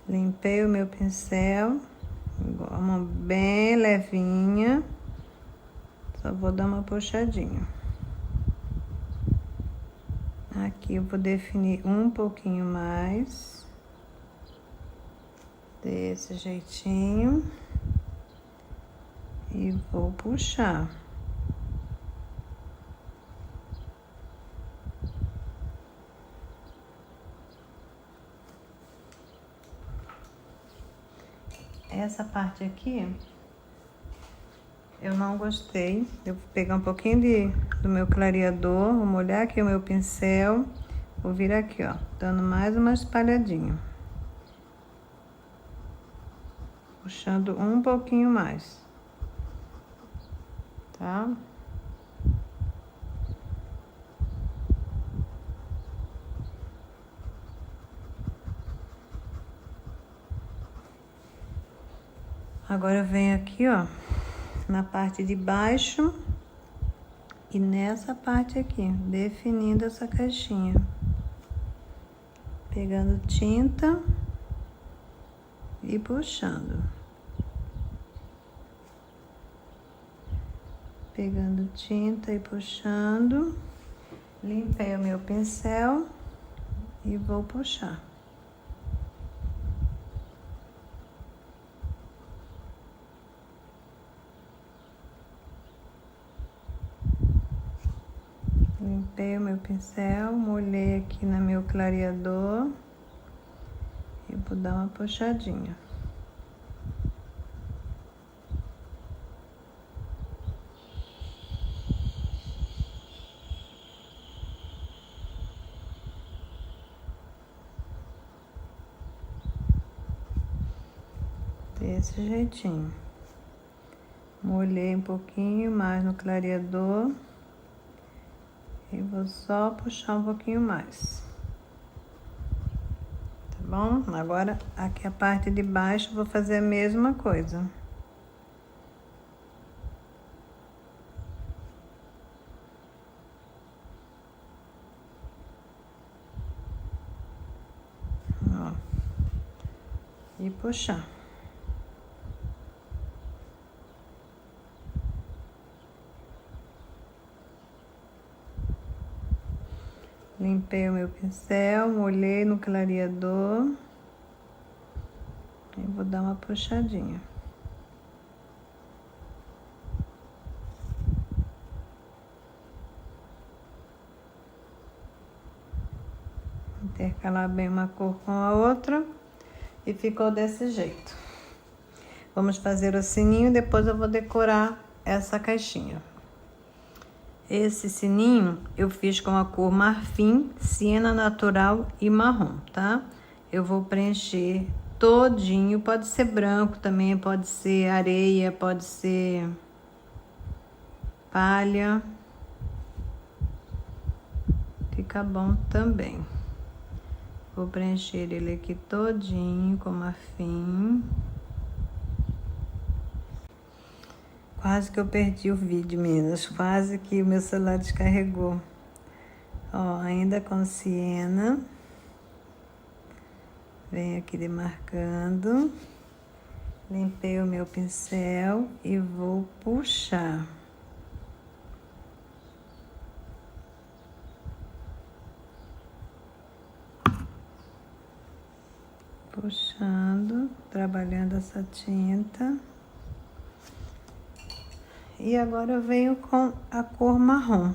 Limpei o meu pincel. A mão bem levinha. Só vou dar uma puxadinha. Aqui eu vou definir um pouquinho mais. Desse jeitinho. E vou puxar. Essa parte aqui, eu não gostei. Eu vou pegar um pouquinho do meu clareador, vou molhar aqui o meu pincel. Vou vir aqui, ó, dando mais uma espalhadinha. Puxando um pouquinho mais. Tá? Agora eu venho aqui, ó, na parte de baixo e nessa parte aqui, definindo essa caixinha. Pegando tinta e puxando. Pegando tinta e puxando. Limpei o meu pincel e vou puxar. Limpei o meu pincel, molhei aqui no meu clareador e vou dar uma puxadinha. Desse jeitinho. Molhei um pouquinho mais no clareador. E vou só puxar um pouquinho mais. Tá bom? Agora, aqui a parte de baixo, vou fazer a mesma coisa. Ó. E puxar. Limpei o meu pincel, molhei no clareador. E vou dar uma puxadinha. Intercalar bem uma cor com a outra. E ficou desse jeito. Vamos fazer o sininho, depois eu vou decorar essa caixinha. Esse sininho eu fiz com a cor marfim, siena natural e marrom, tá? Eu vou preencher todinho, pode ser branco também, pode ser areia, pode ser palha. Fica bom também. Vou preencher ele aqui todinho com marfim. Quase que eu perdi o vídeo, meninas. Quase que o meu celular descarregou. Ó, ainda com siena. Venho aqui demarcando. Limpei o meu pincel e vou puxar. Puxando, trabalhando essa tinta. E agora eu venho com a cor marrom.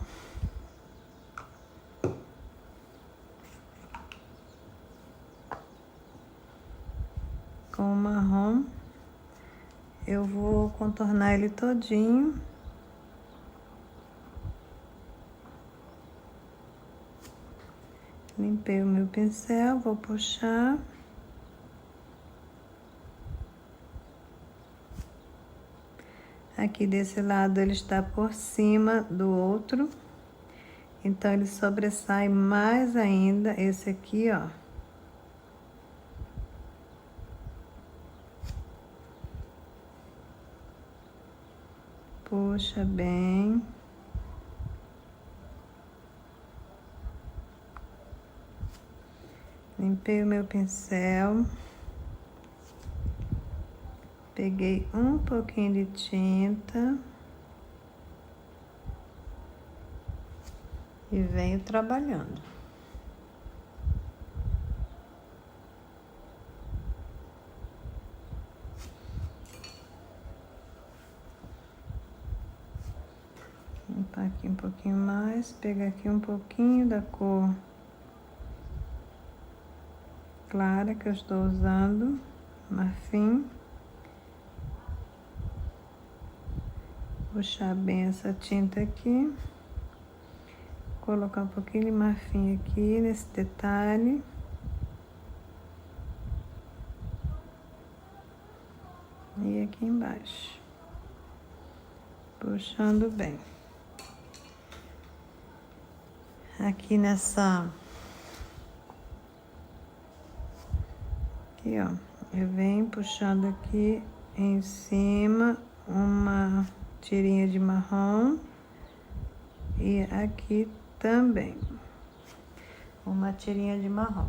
Com o marrom, eu vou contornar ele todinho. Limpei o meu pincel, vou puxar. Aqui desse lado ele está por cima do outro, então ele sobressai mais ainda esse aqui, ó. Puxa bem. Limpei o meu pincel. Peguei um pouquinho de tinta e venho trabalhando. Limpar aqui um pouquinho mais, pegar aqui um pouquinho da cor clara que eu estou usando, marfim. Puxar bem essa tinta aqui. Colocar um pouquinho de marfim aqui nesse detalhe. E aqui embaixo. Puxando bem. Aqui nessa... Aqui, ó. Eu venho puxando aqui em cima uma tirinha de marrom. E aqui também. Uma tirinha de marrom.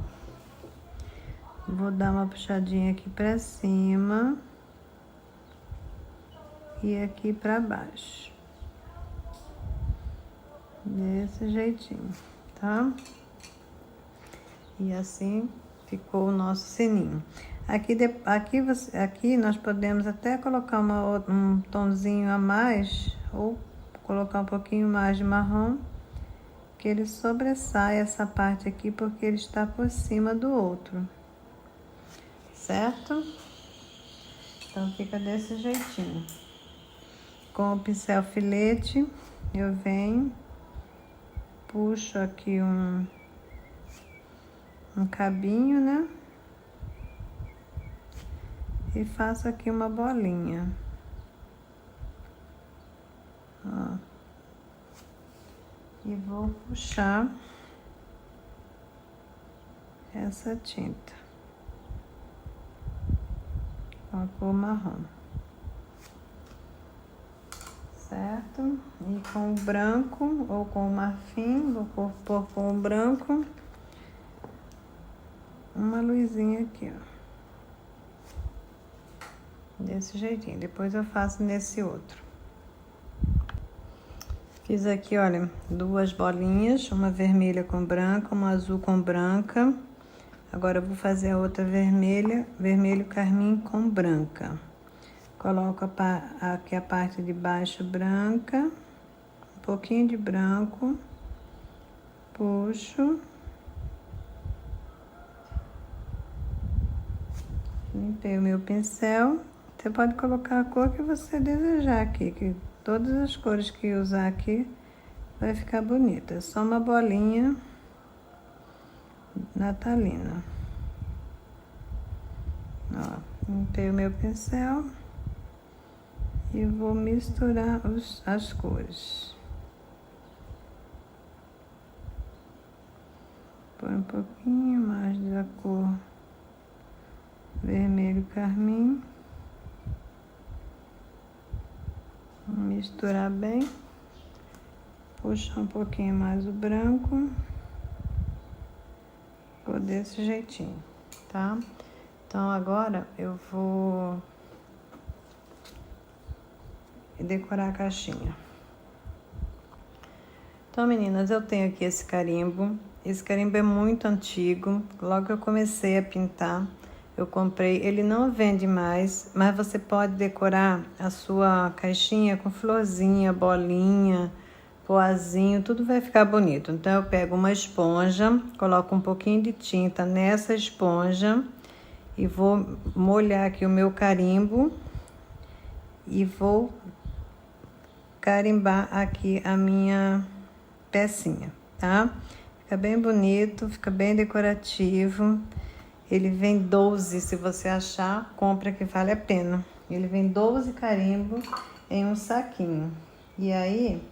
Vou dar uma puxadinha aqui pra cima. E aqui pra baixo. Desse jeitinho, tá? E assim ficou o nosso sininho. Aqui nós podemos até colocar um tonzinho a mais, ou colocar um pouquinho mais de marrom, que ele sobressai essa parte aqui, porque ele está por cima do outro, certo? Então fica desse jeitinho. Com o pincel filete, eu venho, puxo aqui um cabinho, né? E faço aqui uma bolinha. Ó. E vou puxar essa tinta com a cor marrom. Certo? E com o branco ou com o marfim, vou pôr com o branco uma luzinha aqui, ó. Desse jeitinho. Depois eu faço nesse outro. Fiz aqui, olha, duas bolinhas, uma vermelha com branca, uma azul com branca. Agora eu vou fazer a outra vermelha, vermelho carmim com branca. Coloco aqui a parte de baixo branca, um pouquinho de branco, puxo. Limpei o meu pincel. Você pode colocar a cor que você desejar aqui, que todas as cores que usar aqui vai ficar bonita. É só uma bolinha natalina. Ó, limpei o meu pincel e vou misturar as cores. Põe um pouquinho mais da cor vermelho carmim. Misturar bem. Puxar um pouquinho mais o branco. desse jeitinho, tá? Então, agora eu vou decorar a caixinha. Então, meninas, eu tenho aqui esse carimbo. Esse carimbo é muito antigo. Logo que eu comecei a pintar, eu comprei. Ele não vende mais, mas você pode decorar a sua caixinha com florzinha, bolinha, poazinho, tudo vai ficar bonito. Então, eu pego uma esponja, coloco um pouquinho de tinta nessa esponja e vou molhar aqui o meu carimbo e vou carimbar aqui a minha pecinha, tá? Fica bem bonito, fica bem decorativo. Ele vem 12, se você achar, compra que vale a pena. Ele vem 12 carimbos em um saquinho. E aí,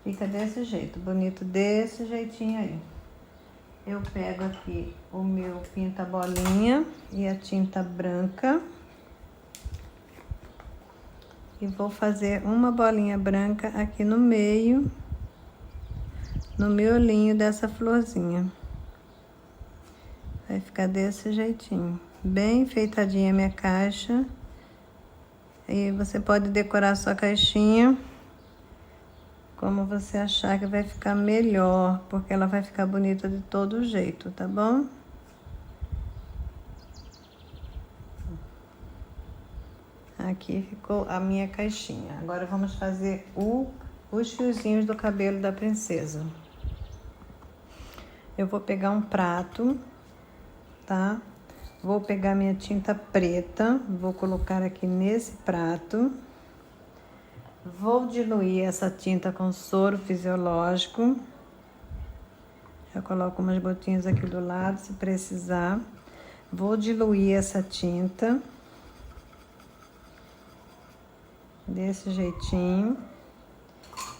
fica desse jeito, bonito desse jeitinho aí. Eu pego aqui o meu pinta-bolinha e a tinta branca. E vou fazer uma bolinha branca aqui no meio, no miolinho dessa florzinha. Vai ficar desse jeitinho. Bem enfeitadinha a minha caixa. E você pode decorar a sua caixinha como você achar que vai ficar melhor, porque ela vai ficar bonita de todo jeito, tá bom? Aqui ficou a minha caixinha. Agora vamos fazer os fiozinhos do cabelo da princesa. Eu vou pegar um prato, tá? Vou pegar minha tinta preta, vou colocar aqui nesse prato. Vou diluir essa tinta com soro fisiológico. Eu coloco umas gotinhas aqui do lado, se precisar. Vou diluir essa tinta desse jeitinho.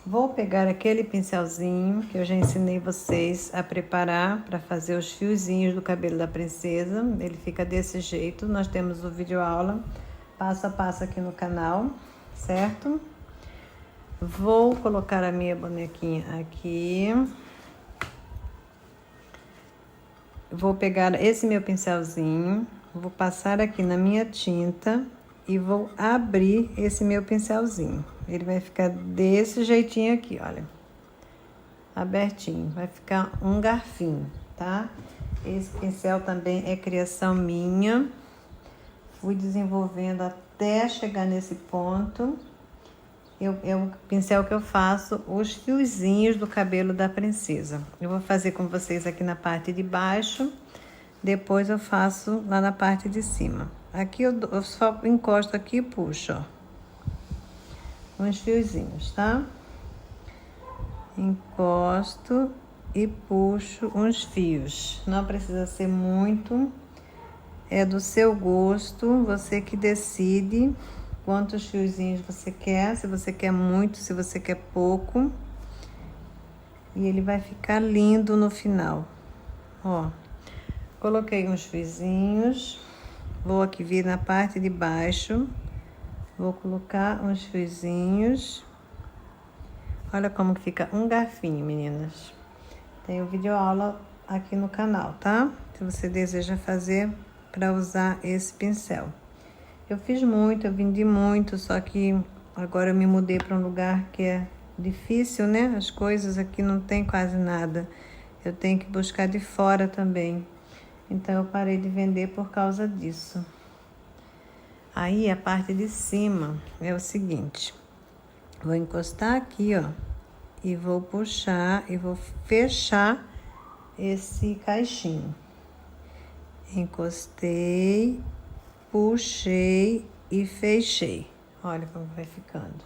Vou pegar aquele pincelzinho que eu já ensinei vocês a preparar para fazer os fiozinhos do cabelo da princesa. Ele fica desse jeito. Nós temos o vídeo aula passo a passo aqui no canal, certo? Vou colocar a minha bonequinha aqui. Vou pegar esse meu pincelzinho, vou passar aqui na minha tinta e vou abrir esse meu pincelzinho. Ele vai ficar desse jeitinho aqui, olha. Abertinho, vai ficar um garfinho, tá? Esse pincel também é criação minha. Fui desenvolvendo até chegar nesse ponto. É o pincel que eu faço os fiozinhos do cabelo da princesa. Eu vou fazer com vocês aqui na parte de baixo, depois eu faço lá na parte de cima. Aqui eu só encosto aqui e puxo, ó. Uns fiozinhos, tá? Encosto e puxo uns fios. Não precisa ser muito, é do seu gosto, você que decide quantos fiozinhos você quer, se você quer muito, se você quer pouco. E ele vai ficar lindo no final. Ó, coloquei uns fiozinhos, vou aqui vir na parte de baixo, vou colocar uns fiozinhos. Olha como que fica um garfinho, meninas. Tem o vídeo aula aqui no canal, tá? Se você deseja fazer para usar esse pincel. Eu fiz muito, eu vendi muito, só que agora eu me mudei para um lugar que é difícil, né? As coisas aqui não tem quase nada. Eu tenho que buscar de fora também. Então eu parei de vender por causa disso. Aí a parte de cima é o seguinte. Vou encostar aqui, ó. E vou puxar e vou fechar esse caixinho. Encostei, puxei e fechei. Olha como vai ficando.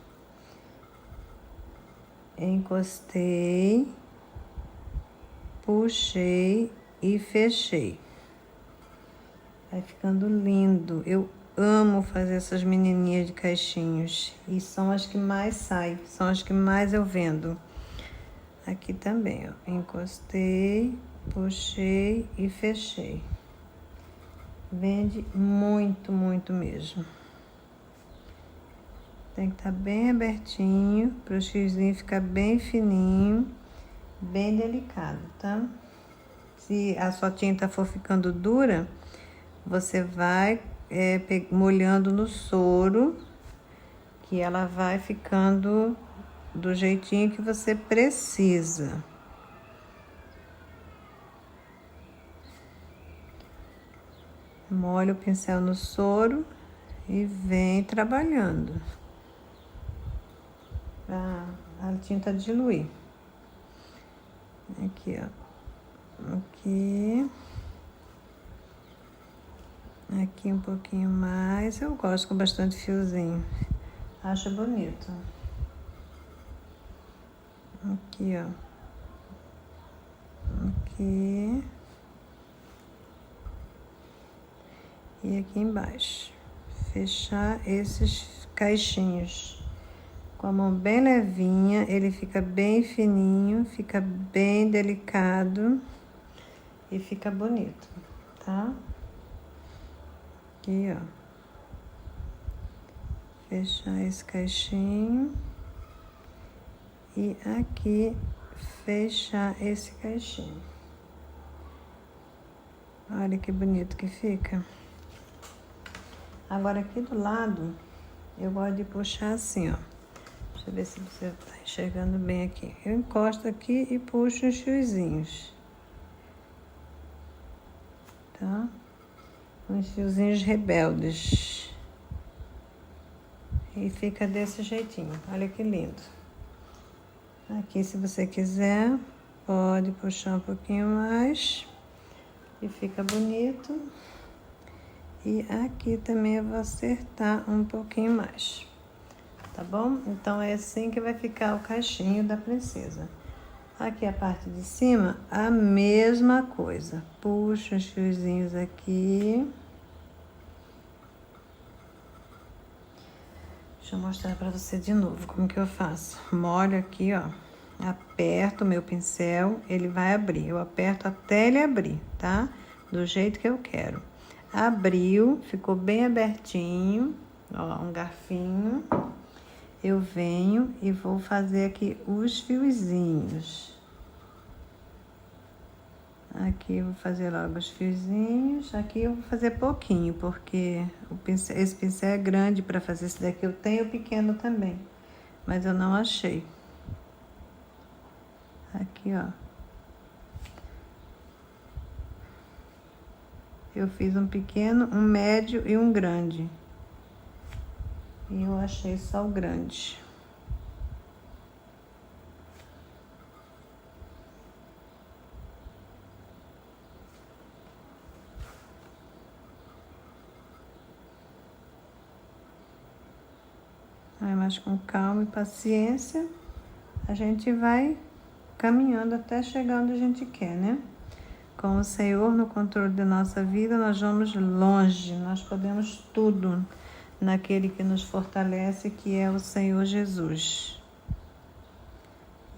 Encostei, puxei e fechei. Vai ficando lindo. Eu amo fazer essas menininhas de caixinhos. E são as que mais saem, são as que mais eu vendo. Aqui também, ó. Encostei, puxei e fechei. Vende muito, muito mesmo. Tem que estar bem abertinho, para os fiozinhos ficar bem fininho, bem delicado, tá? se a sua tinta for ficando dura, você vai molhando no soro, que ela vai ficando do jeitinho que você precisa. Molha o pincel no soro e vem trabalhando para a tinta diluir. Aqui, ó. Aqui um pouquinho mais. Eu gosto com bastante fiozinho. Acho bonito. Aqui, ó. Aqui. E aqui embaixo. Fechar esses caixinhos. Com a mão bem levinha, ele fica bem fininho, fica bem delicado e fica bonito, tá? Aqui, ó. Fechar esse caixinho. E aqui, fechar esse caixinho. Olha que bonito que fica. Agora, aqui do lado, eu gosto de puxar assim, ó. Deixa eu ver se você tá enxergando bem aqui. Eu encosto aqui e puxo os fiozinhos. Tá? Uns fiozinhos rebeldes. E fica desse jeitinho. Olha que lindo. Aqui, se você quiser, pode puxar um pouquinho mais. E fica bonito. E aqui também eu vou acertar um pouquinho mais. Tá bom? Então, é assim que vai ficar o caixinho da princesa. Aqui a parte de cima, a mesma coisa. Puxa os fiozinhos aqui. Deixa eu mostrar pra você de novo como que eu faço. Molho aqui, ó. Aperto o meu pincel, ele vai abrir. Eu aperto até ele abrir, tá? Do jeito que eu quero. Abriu, ficou bem abertinho. Ó, um garfinho. Eu venho e vou fazer aqui os fiozinhos. Aqui eu vou fazer logo os fiozinhos. Aqui eu vou fazer pouquinho, porque esse pincel é grande para fazer esse daqui. Eu tenho pequeno também, mas eu não achei. Aqui, ó. Eu fiz um pequeno, um médio e um grande. E eu achei só o grande. Aí, mas com calma e paciência, a gente vai caminhando até chegar onde a gente quer, né? Com o Senhor no controle da nossa vida, nós vamos longe, nós podemos tudo naquele que nos fortalece, que é o Senhor Jesus.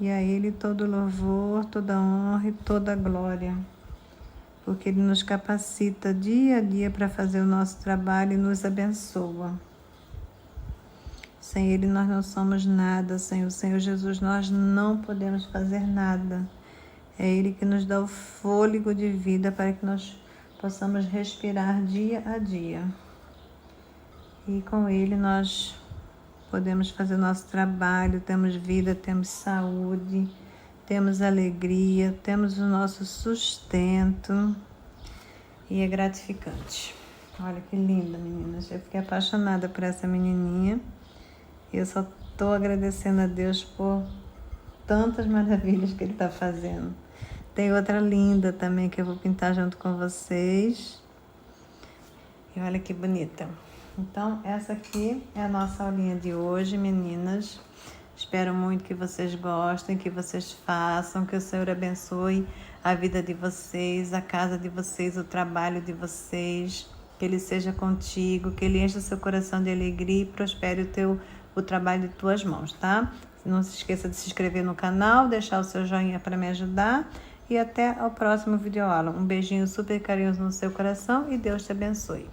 E a Ele todo louvor, toda honra e toda glória, porque Ele nos capacita dia a dia para fazer o nosso trabalho e nos abençoa. Sem Ele nós não somos nada, sem o Senhor Jesus nós não podemos fazer nada. É Ele que nos dá o fôlego de vida para que nós possamos respirar dia a dia. E com Ele nós podemos fazer o nosso trabalho, temos vida, temos saúde, temos alegria, temos o nosso sustento e é gratificante. Olha que linda, meninas. Eu fiquei apaixonada por essa menininha. Eu só estou agradecendo a Deus por tantas maravilhas que Ele está fazendo. Tem outra linda também que eu vou pintar junto com vocês. E olha que bonita. Então, essa aqui é a nossa aulinha de hoje, meninas. Espero muito que vocês gostem, que vocês façam, que o Senhor abençoe a vida de vocês, a casa de vocês, o trabalho de vocês. Que Ele seja contigo, que Ele encha o seu coração de alegria e prospere o trabalho de tuas mãos, tá? Não se esqueça de se inscrever no canal, deixar o seu joinha para me ajudar. E até o próximo vídeo aula. Um beijinho super carinhoso no seu coração e Deus te abençoe.